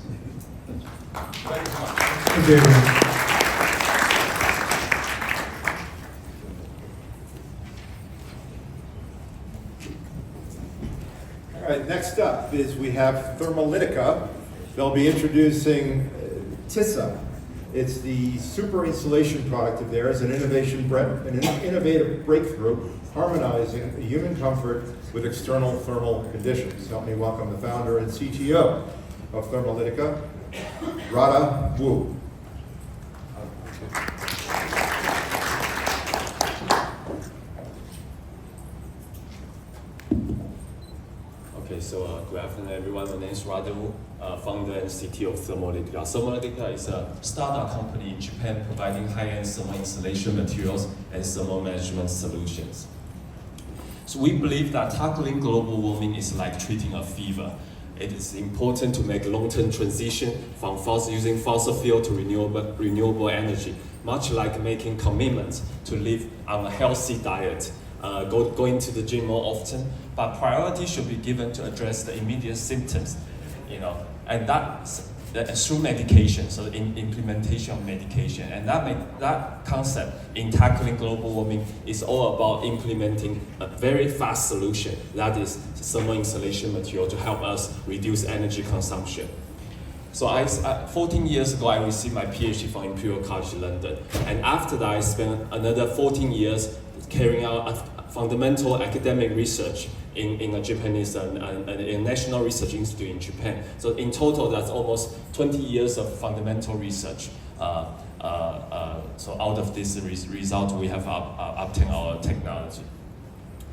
Thank you very much. All right, next up is we have Thermolytica. They'll be introducing Tissa. It's the super insulation product of theirs, an innovative breakthrough harmonizing human comfort with external thermal conditions. Help me welcome the founder and CTO of Thermolytica, Radha Wu. Okay, so good afternoon, everyone. My name is Radu, founder and CTO of Thermolytica. Thermolytica is a startup company in Japan providing high-end thermal insulation materials and thermal management solutions. So we believe that tackling global warming is like treating a fever. It is important to make a long-term transition from using fossil fuel to renewable energy, much like making commitments to live on a healthy diet, going to the gym more often. But priority should be given to address the immediate symptoms, and that's through medication, so implementation of medication. And that concept in tackling global warming is all about implementing a very fast solution, that is thermal insulation material, to help us reduce energy consumption. So 14 years ago, I received my PhD from Imperial College London. And after that, I spent another 14 years carrying out fundamental academic research in a Japanese and a national research institute in Japan. So in total, that's almost 20 years of fundamental research. So out of this result, we have obtained our technology.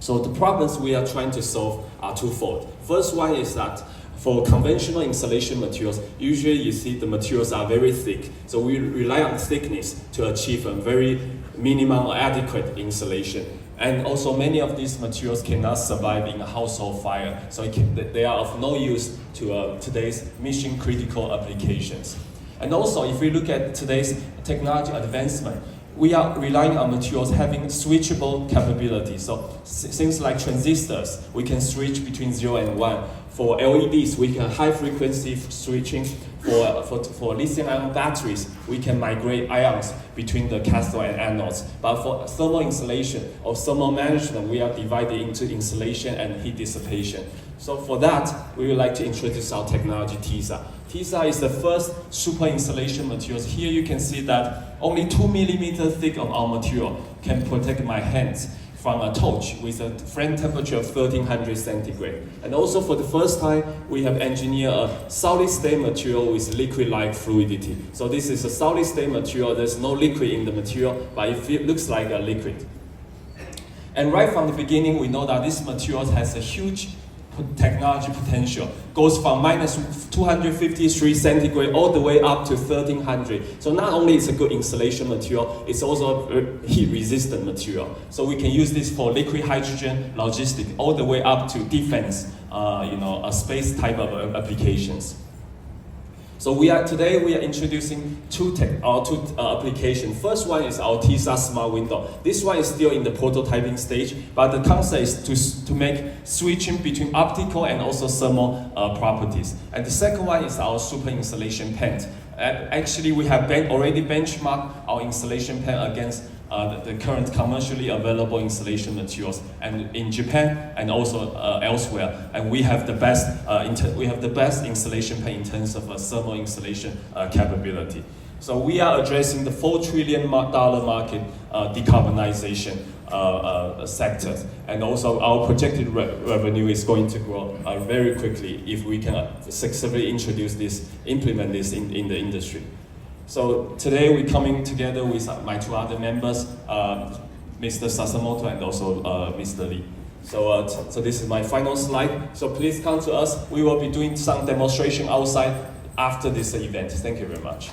So the problems we are trying to solve are twofold. First one is that for conventional insulation materials, usually you see the materials are very thick. So we rely on thickness to achieve a very minimum or adequate insulation. And also many of these materials cannot survive in a household fire. So they are of no use to today's mission critical applications. And also if we look at today's technology advancement, we are relying on materials having switchable capability. So things like transistors, we can switch between 0 and 1. For LEDs, we can high frequency switching. For lithium-ion batteries, we can migrate ions between the cathode and anodes. But for thermal insulation or thermal management, we are divided into insulation and heat dissipation. So for that, we would like to introduce our technology, TISA. TISA is the first super insulation materials. Here you can see that only 2 millimeters thick of our material can protect my hands from a torch with a flame temperature of 1300 centigrade. And also for the first time, we have engineered a solid state material with liquid-like fluidity. So this is a solid state material, there's no liquid in the material, but it looks like a liquid. And right from the beginning, we know that this material has a huge technology potential, goes from minus 253 centigrade all the way up to 1300. So not only is a good insulation material, it's also a heat resistant material. So we can use this for liquid hydrogen, logistic, all the way up to defense, a space type of applications. So today we are introducing two applications. First one is our TISA smart window. This one is still in the prototyping stage, but the concept is to make switching between optical and also thermal properties. And the second one is our super insulation pen. Actually, we have already benchmarked our insulation pen against the current commercially available insulation materials, and in Japan and also elsewhere. And we have the best insulation pen in terms of thermal insulation capability. So we are addressing the $4 trillion market decarbonization sectors, and also our projected revenue is going to grow very quickly if we can successfully implement this in the industry. So today we're coming together with my two other members, Mr. Sasamoto and also Mr. Lee. So this is my final slide. So please come to us. We will be doing some demonstration outside after this event. Thank you very much.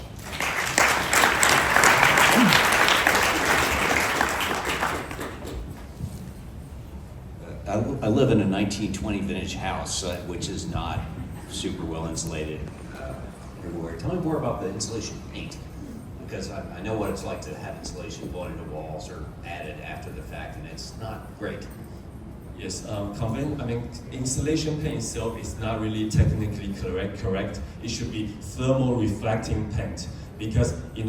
I live in a 1920 vintage house, which is not super well insulated. Tell me more about the insulation paint, because I know what it's like to have insulation going into walls or added after the fact, and it's not great. Yes, insulation paint itself is not really technically correct. It should be thermal reflecting paint, because when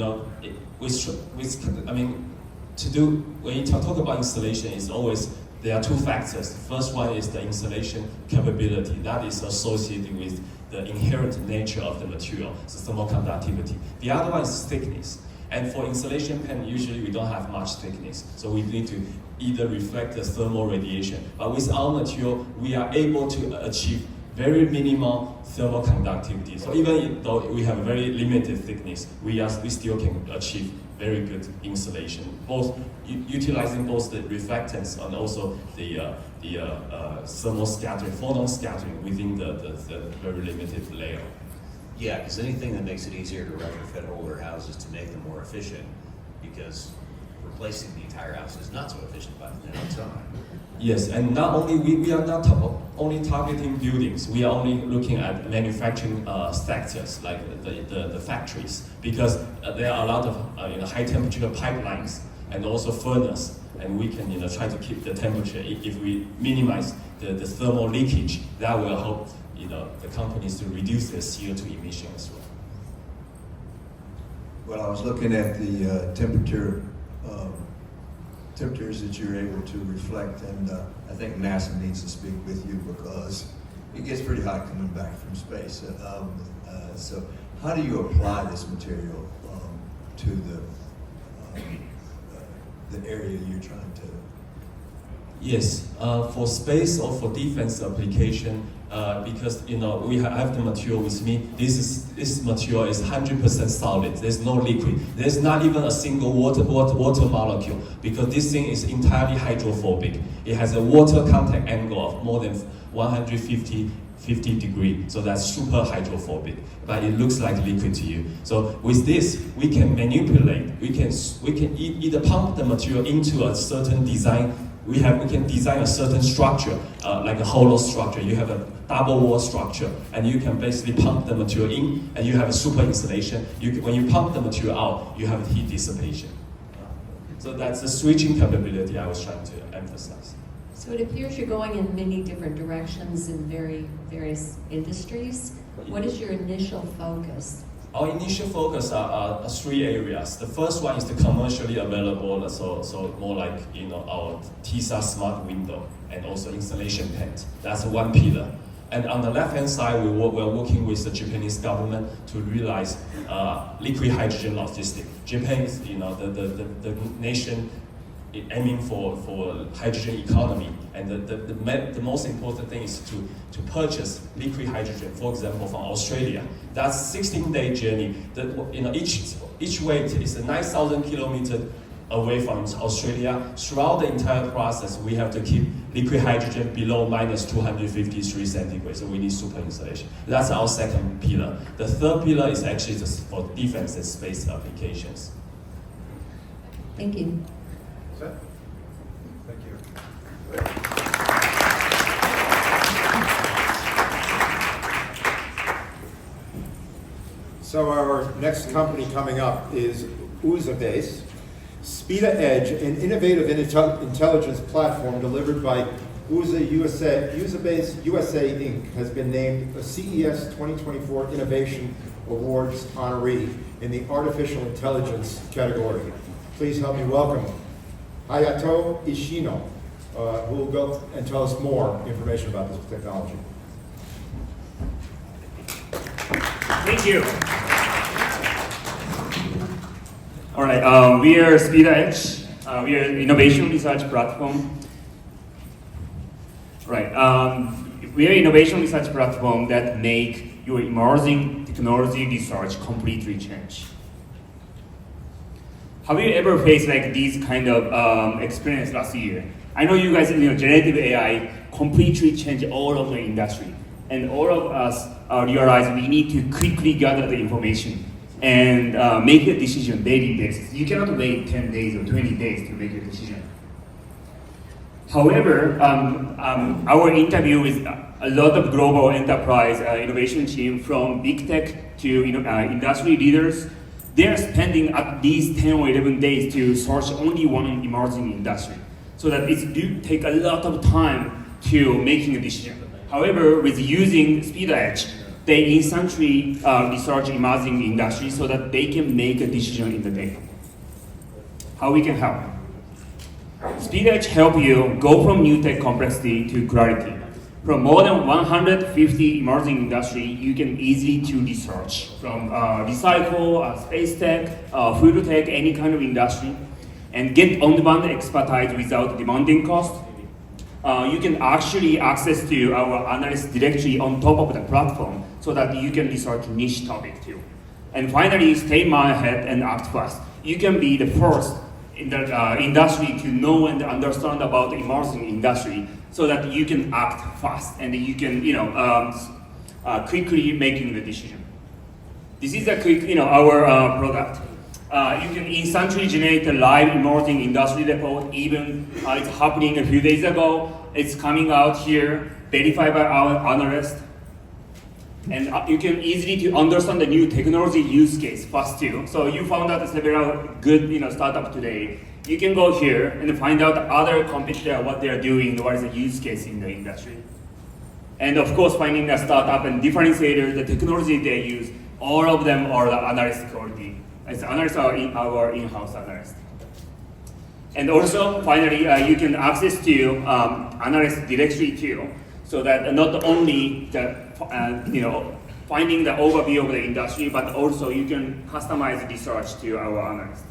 you talk about insulation, it's always there are two factors. The first one is the insulation capability that is associated with the inherent nature of the material, so thermal conductivity. The other one is thickness. And for insulation pen, usually we don't have much thickness, so we need to either reflect the thermal radiation. But with our material, we are able to achieve very minimal thermal conductivity. So even though we have very limited thickness, we still can achieve very good insulation, both utilizing both the reflectance and also the thermal scattering, photon scattering within the very limited layer. Yeah, because anything that makes it easier to retrofit older houses to make them more efficient, because replacing the entire house is not so efficient by the time. Yes, and not only we are not only targeting buildings, we are only looking at manufacturing sectors like the factories, because there are a lot of high temperature pipelines and also furnace, and we can try to keep the temperature. If we minimize the thermal leakage, that will help the companies to reduce their CO2 emissions as well. Well, I was looking at the temperatures that you're able to reflect, and I think NASA needs to speak with you because it gets pretty hot coming back from space. So how do you apply this material to the area you're trying to? Yes, for space or for defense application, because we have the material with me. This material is 100% solid. There's no liquid. There's not even a single water molecule, because this thing is entirely hydrophobic. It has a water contact angle of more than 150 degrees, so that's super hydrophobic. But it looks like liquid to you. So with this, we can manipulate. We can either pump the material into a certain design. We can design a certain structure, like a hollow structure. You have a double wall structure, and you can basically pump the material in, and you have a super insulation. When you pump the material out, you have heat dissipation. So that's the switching capability I was trying to emphasize. So it appears you're going in many different directions in various industries. What is your initial focus? Our initial focus are three areas. The first one is the commercially available, so more like our TISA smart window and also installation paint. That's one pillar. And on the left-hand side, we're working with the Japanese government to realize liquid hydrogen logistics. Japan is the nation aiming for hydrogen economy, and the most important thing is to purchase liquid hydrogen, for example, from Australia. That's 16-day journey. Each way is a 9,000 kilometers away from Australia. Throughout the entire process, we have to keep liquid hydrogen below minus 253 centigrade, so we need super insulation. That's our second pillar. The third pillar is actually just for defense and space applications. Thank you. Thank you. So our next company coming up is Uzabase. Speeda Edge, an innovative intelligence platform delivered by Uzabase USA Inc. has been named a CES 2024 Innovation Awards honoree in the Artificial Intelligence category. Please help me welcome Hayato Ishino, who will go and tell us more information about this technology. Thank you. All right, we are Speeda Edge. We are an innovation research platform. Right, we are an innovation research platform that make your emerging technology research completely change. Have you ever faced like these kind of experience last year? I know you guys, generative AI completely changed all of the industry, and all of us realize we need to quickly gather the information and make a decision daily basis. You cannot wait 10 days or 20 days to make a decision. However, our interview with a lot of global enterprise innovation team from big tech to industry leaders, they're spending at least 10 or 11 days to search only one emerging industry. So that it do take a lot of time to making a decision. However, with using Speeda Edge, they instantly research emerging industry so that they can make a decision in the day. How we can help? Speeda Edge help you go from new tech complexity to clarity. From more than 150 emerging industry, you can easily to research from recycle, space tech, food tech, any kind of industry, and get on-demand expertise without demanding cost. You can actually access to our analysts directly on top of the platform so that you can research niche topic too. And finally, stay mile ahead and act fast. You can be the first in the industry to know and understand about the emerging industry so that you can act fast and you can, quickly making the decision. This is a quick, our product. You can instantly generate a live emerging industry report, even it's happening a few days ago. It's coming out here, verified by our analyst. And you can easily to understand the new technology use case fast too. So you found out several good startup today. You can go here and find out other competitor, what they're doing, what is the use case in the industry. And of course, finding the startup and differentiators, the technology they use, all of them are the analyst quality. As analysts are our in-house analysts. And also, finally, you can access to analyst directory too, so that not only the finding the overview of the industry, but also you can customize research to our analysts.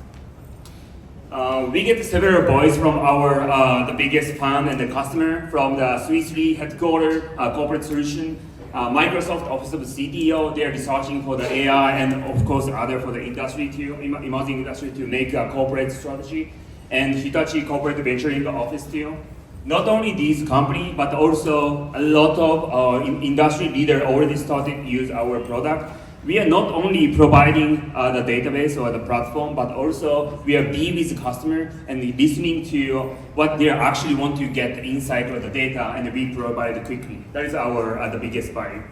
We get several voice from our the biggest fan and the customer from the Swiss Re headquartered corporate solution, Microsoft Office of CTO. They are researching for the AI and of course other for the industry too, emerging industry to make a corporate strategy, and Hitachi Corporate Venturing Office too. Not only these companies, but also a lot of industry leaders already started to use our product. We are not only providing the database or the platform, but also we are being with the customer and listening to what they actually want to get the insight or the data, and we provide it quickly. That is our the biggest value.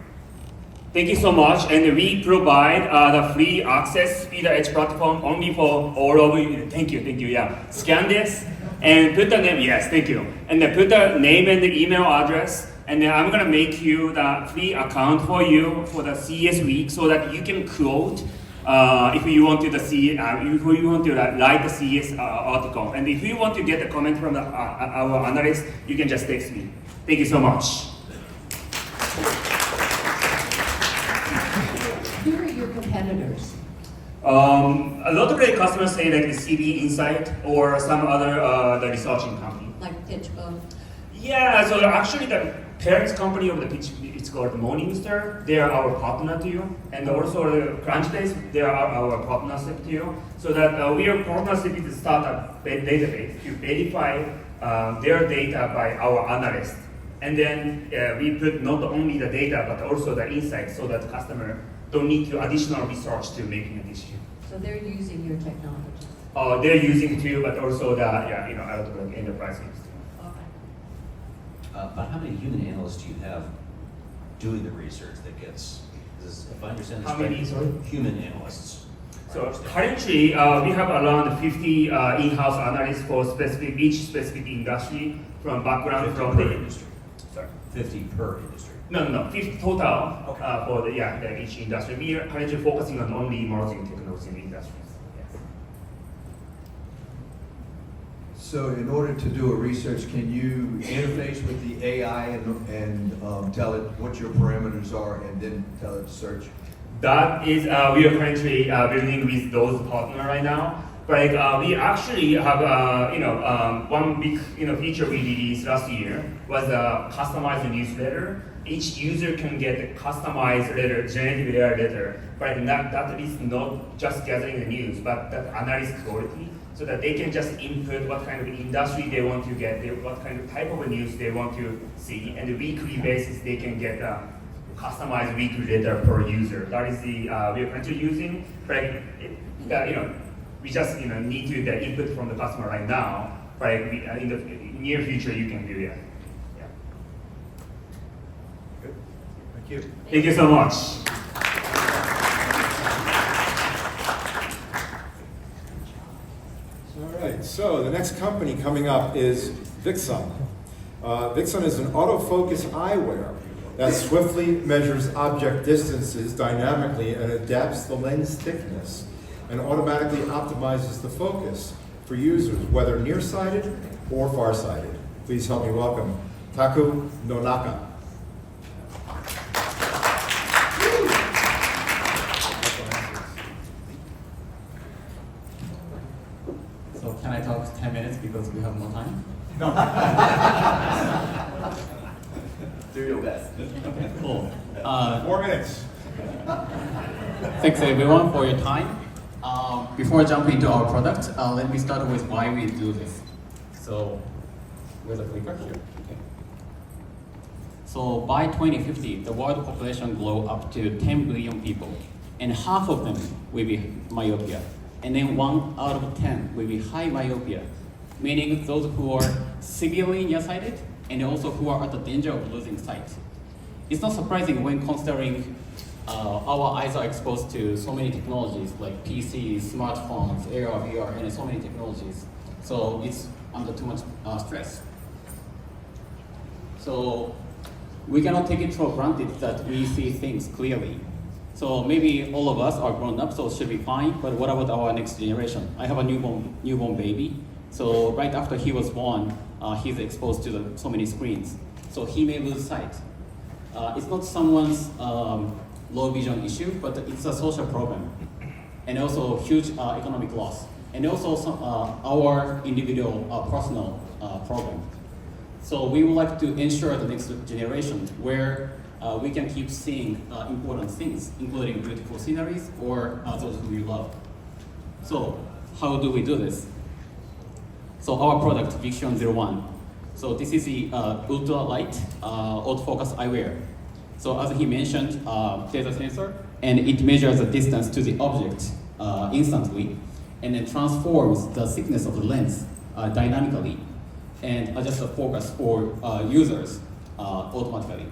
Thank you so much, and we provide the free access to the Edge platform only for all of you. Thank you, yeah. Scan this and put the name, yes, thank you. And then put the name and the email address, and then I'm gonna make you the free account for you for the CES week so that you can quote if you want to write the CES article. And if you want to get a comment from our analyst, you can just text me. Thank you so much. Who are your competitors? A lot of the customers say like the CB Insight or some other the researching company. Like PitchBook? Yeah, so actually the parent company of the pitch, it's called Morningstar. They are our partner to you, and also the Crunchbase, they are our partnership to you. So that we are partnership with the startup database to verify their data by our analysts, and then we put not only the data but also the insights, so that the customer don't need to additional research to making a decision. So they're using your technology? They're using too, but also the out of the enterprise use. But how many human analysts do you have doing the research that gets, if I understand this how many, sorry? Human analysts. So currently, we have around 50 in-house analysts for each specific industry from background from the industry. Sorry. 50 per industry. No, 50 total for each industry. We are currently focusing on only emerging technology industries. So in order to do a research, can you interface with the AI and tell it what your parameters are and then tell it to search? That is, we are currently building with those partners right now. But we actually have, one big feature we released last year was a customized newsletter. Each user can get a customized letter, generative AI letter. But that is not just gathering the news, but that analysis quality, so that they can just input what kind of industry they want to get, what kind of type of news they want to see, and on a weekly basis they can get a customized weekly letter per user. That is the we are currently using. But we just need to input from the customer right now. But in the near future you can do that. Yeah. Good. Thank you. Thank you so much. All right, so the next company coming up is Vixon. Vixon is an autofocus eyewear that swiftly measures object distances dynamically and adapts the lens thickness and automatically optimizes the focus for users, whether nearsighted or farsighted. Please help me welcome Taku Nonaka. So can I talk 10 minutes because we have no time? No. Do your best. Okay, cool. 4 minutes. Thanks everyone for your time. Before jumping into our product, let me start with why we do this. So, where's the clicker here? Okay. So by 2050, the world population grow up to 10 billion people, and half of them will be myopia. and then 1 out of 10 will be high myopia, meaning those who are severely nearsighted and also who are at the danger of losing sight. It's not surprising when considering our eyes are exposed to so many technologies like PCs, smartphones, AR, VR, and so many technologies. So it's under too much stress. So we cannot take it for granted that we see things clearly. So maybe all of us are grown up, so it should be fine, but what about our next generation? I have a newborn baby, so right after he was born, he's exposed to so many screens. So he may lose sight. It's not someone's low vision issue, but it's a social problem, and also huge economic loss, and also our individual personal problem. So we would like to ensure the next generation where we can keep seeing important things, including beautiful sceneries or those who we love. So how do we do this? So our product, Vision 01. So this is the ultra light autofocus eyewear. So as he mentioned, there's a sensor, and it measures the distance to the object instantly, and then transforms the thickness of the lens dynamically, and adjusts the focus for users automatically.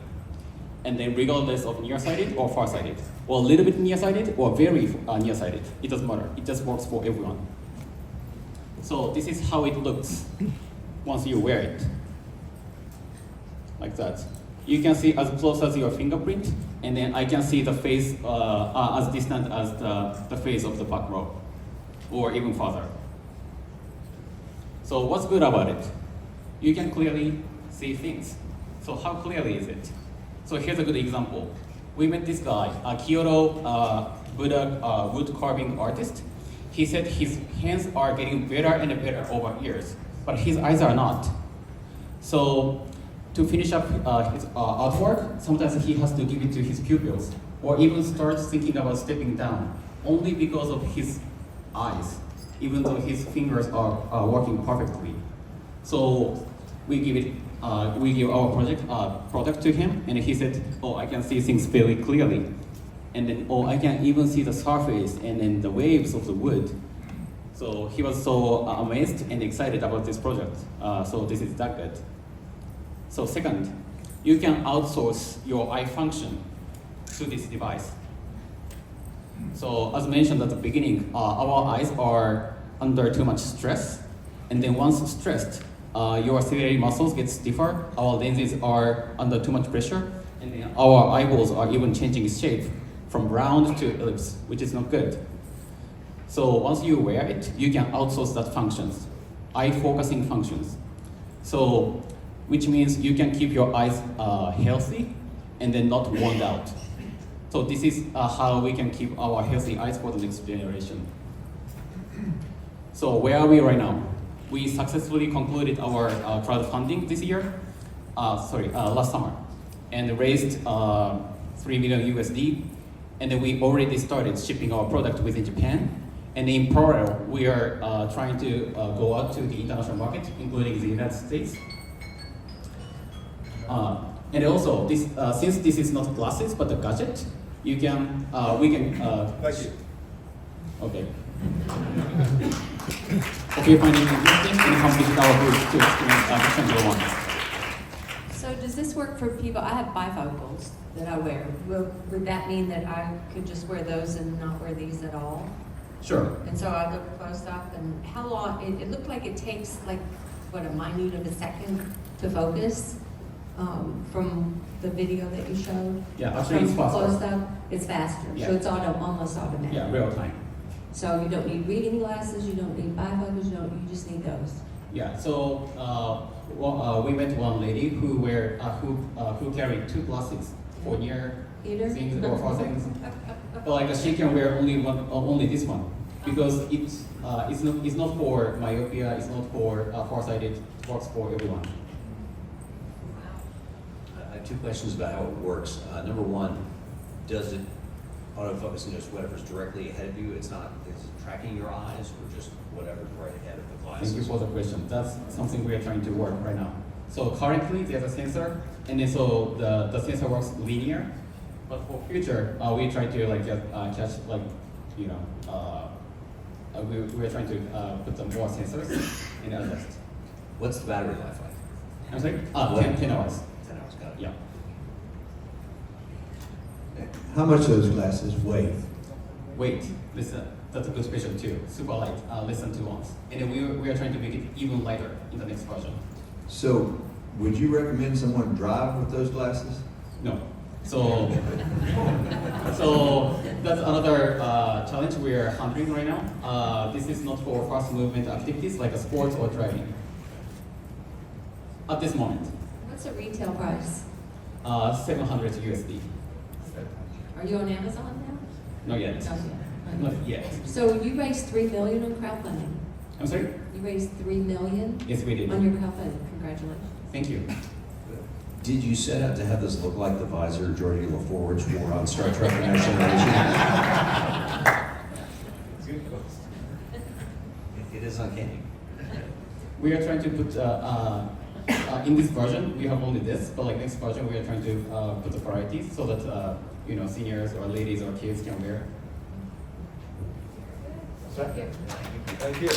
And then regardless of nearsighted or farsighted, or a little bit nearsighted or very nearsighted, it doesn't matter. It just works for everyone. So this is how it looks once you wear it, like that. You can see as close as your fingerprint, and then I can see the face as distant as the face of the back row, or even farther. So what's good about it? You can clearly see things. So how clearly is it? So here's a good example. We met this guy, a Kyoto Buddha wood carving artist. He said his hands are getting better and better over years, but his eyes are not. So to finish up his artwork, sometimes he has to give it to his pupils, or even start thinking about stepping down, only because of his eyes, even though his fingers are working perfectly. So we give our product to him, and he said, "Oh, I can see things very clearly," and then, "Oh, I can even see the surface and then the waves of the wood." So he was so amazed and excited about this project. So this is that good. So second, you can outsource your eye function to this device. So as mentioned at the beginning, our eyes are under too much stress, and then once stressed, your ciliary muscles get stiffer, our lenses are under too much pressure, and then our eyeballs are even changing shape from round to ellipse, which is not good. So once you wear it, you can outsource that functions, eye focusing functions. So, which means you can keep your eyes healthy and then not worn out. So this is how we can keep our healthy eyes for the next generation. So where are we right now? We successfully concluded our crowdfunding this year, last summer, and raised 3 million USD, and then we already started shipping our product within Japan. And in parallel, we are trying to go out to the international market, including the United States. And also, this, since this is not glasses but a gadget, we can. Thank you. Okay. If you find it interesting, then come visit our booth to experience Vision 01. So does this work for people? I have bifocals that I wear. Would that mean that I could just wear those and not wear these at all? Sure. And so I look close up, and how long? It looked like it takes like what, a minute of a second to focus from the video that you showed. Yeah, actually it's faster. Close up, it's faster. Yeah. So it's almost automatic. Yeah, real time. So you don't need reading glasses, you don't need bifocals, you just need those. Yeah. So we met one lady who carried 2 glasses for near things or far things. But like she can wear only this one because it's not for myopia, it's not for farsighted. It works for everyone. I have 2 questions about how it works. Number one, does it autofocus and just whatever's directly ahead of you? Is it tracking your eyes or just whatever's right ahead of the glasses? Thank you for the question. That's something we are trying to work right now. So currently there's a sensor, and then so the sensor works linear. But for future, we try to catch we're trying to put some more sensors in the vest. What's the battery life like? I'm sorry? 10 hours. 10 hours, got it. Yeah. How much those glasses weigh? Weight, that's a good question too. Super light, less than 2 ounces. And then we are trying to make it even lighter in the next version. So, would you recommend someone drive with those glasses? No. So that's another challenge we are handling right now. This is not for fast movement activities like sports or driving. At this moment, What's the retail price? 700 USD. Are you on Amazon now? Not yet. Not yet. Not yet. So you raised $3 million on crowdfunding. I'm sorry? You raised $3 million. Yes, we did. On your crowdfunding. Congratulations. Thank you. Did you set out to have this look like the visor Geordi LaForge wore on Star Trek The Next Generation? It is uncanny. We are trying to put in this version we have only this, but like next version we are trying to put the varieties so that seniors or ladies or kids can wear. Thank you. Thank you.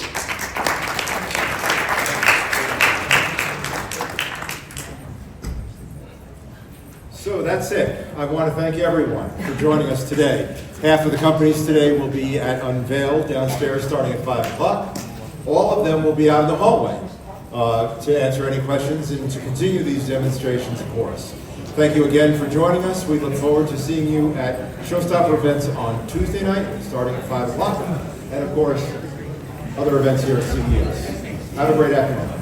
So that's it. I want to thank everyone for joining us today. Half of the companies today will be at Unveil downstairs starting at 5 o'clock. All of them will be out in the hallway to answer any questions and to continue these demonstrations, of course. Thank you again for joining us. We look forward to seeing you at Showstopper events on Tuesday night starting at 5 o'clock. And of course, other events here at CES. Have a great afternoon.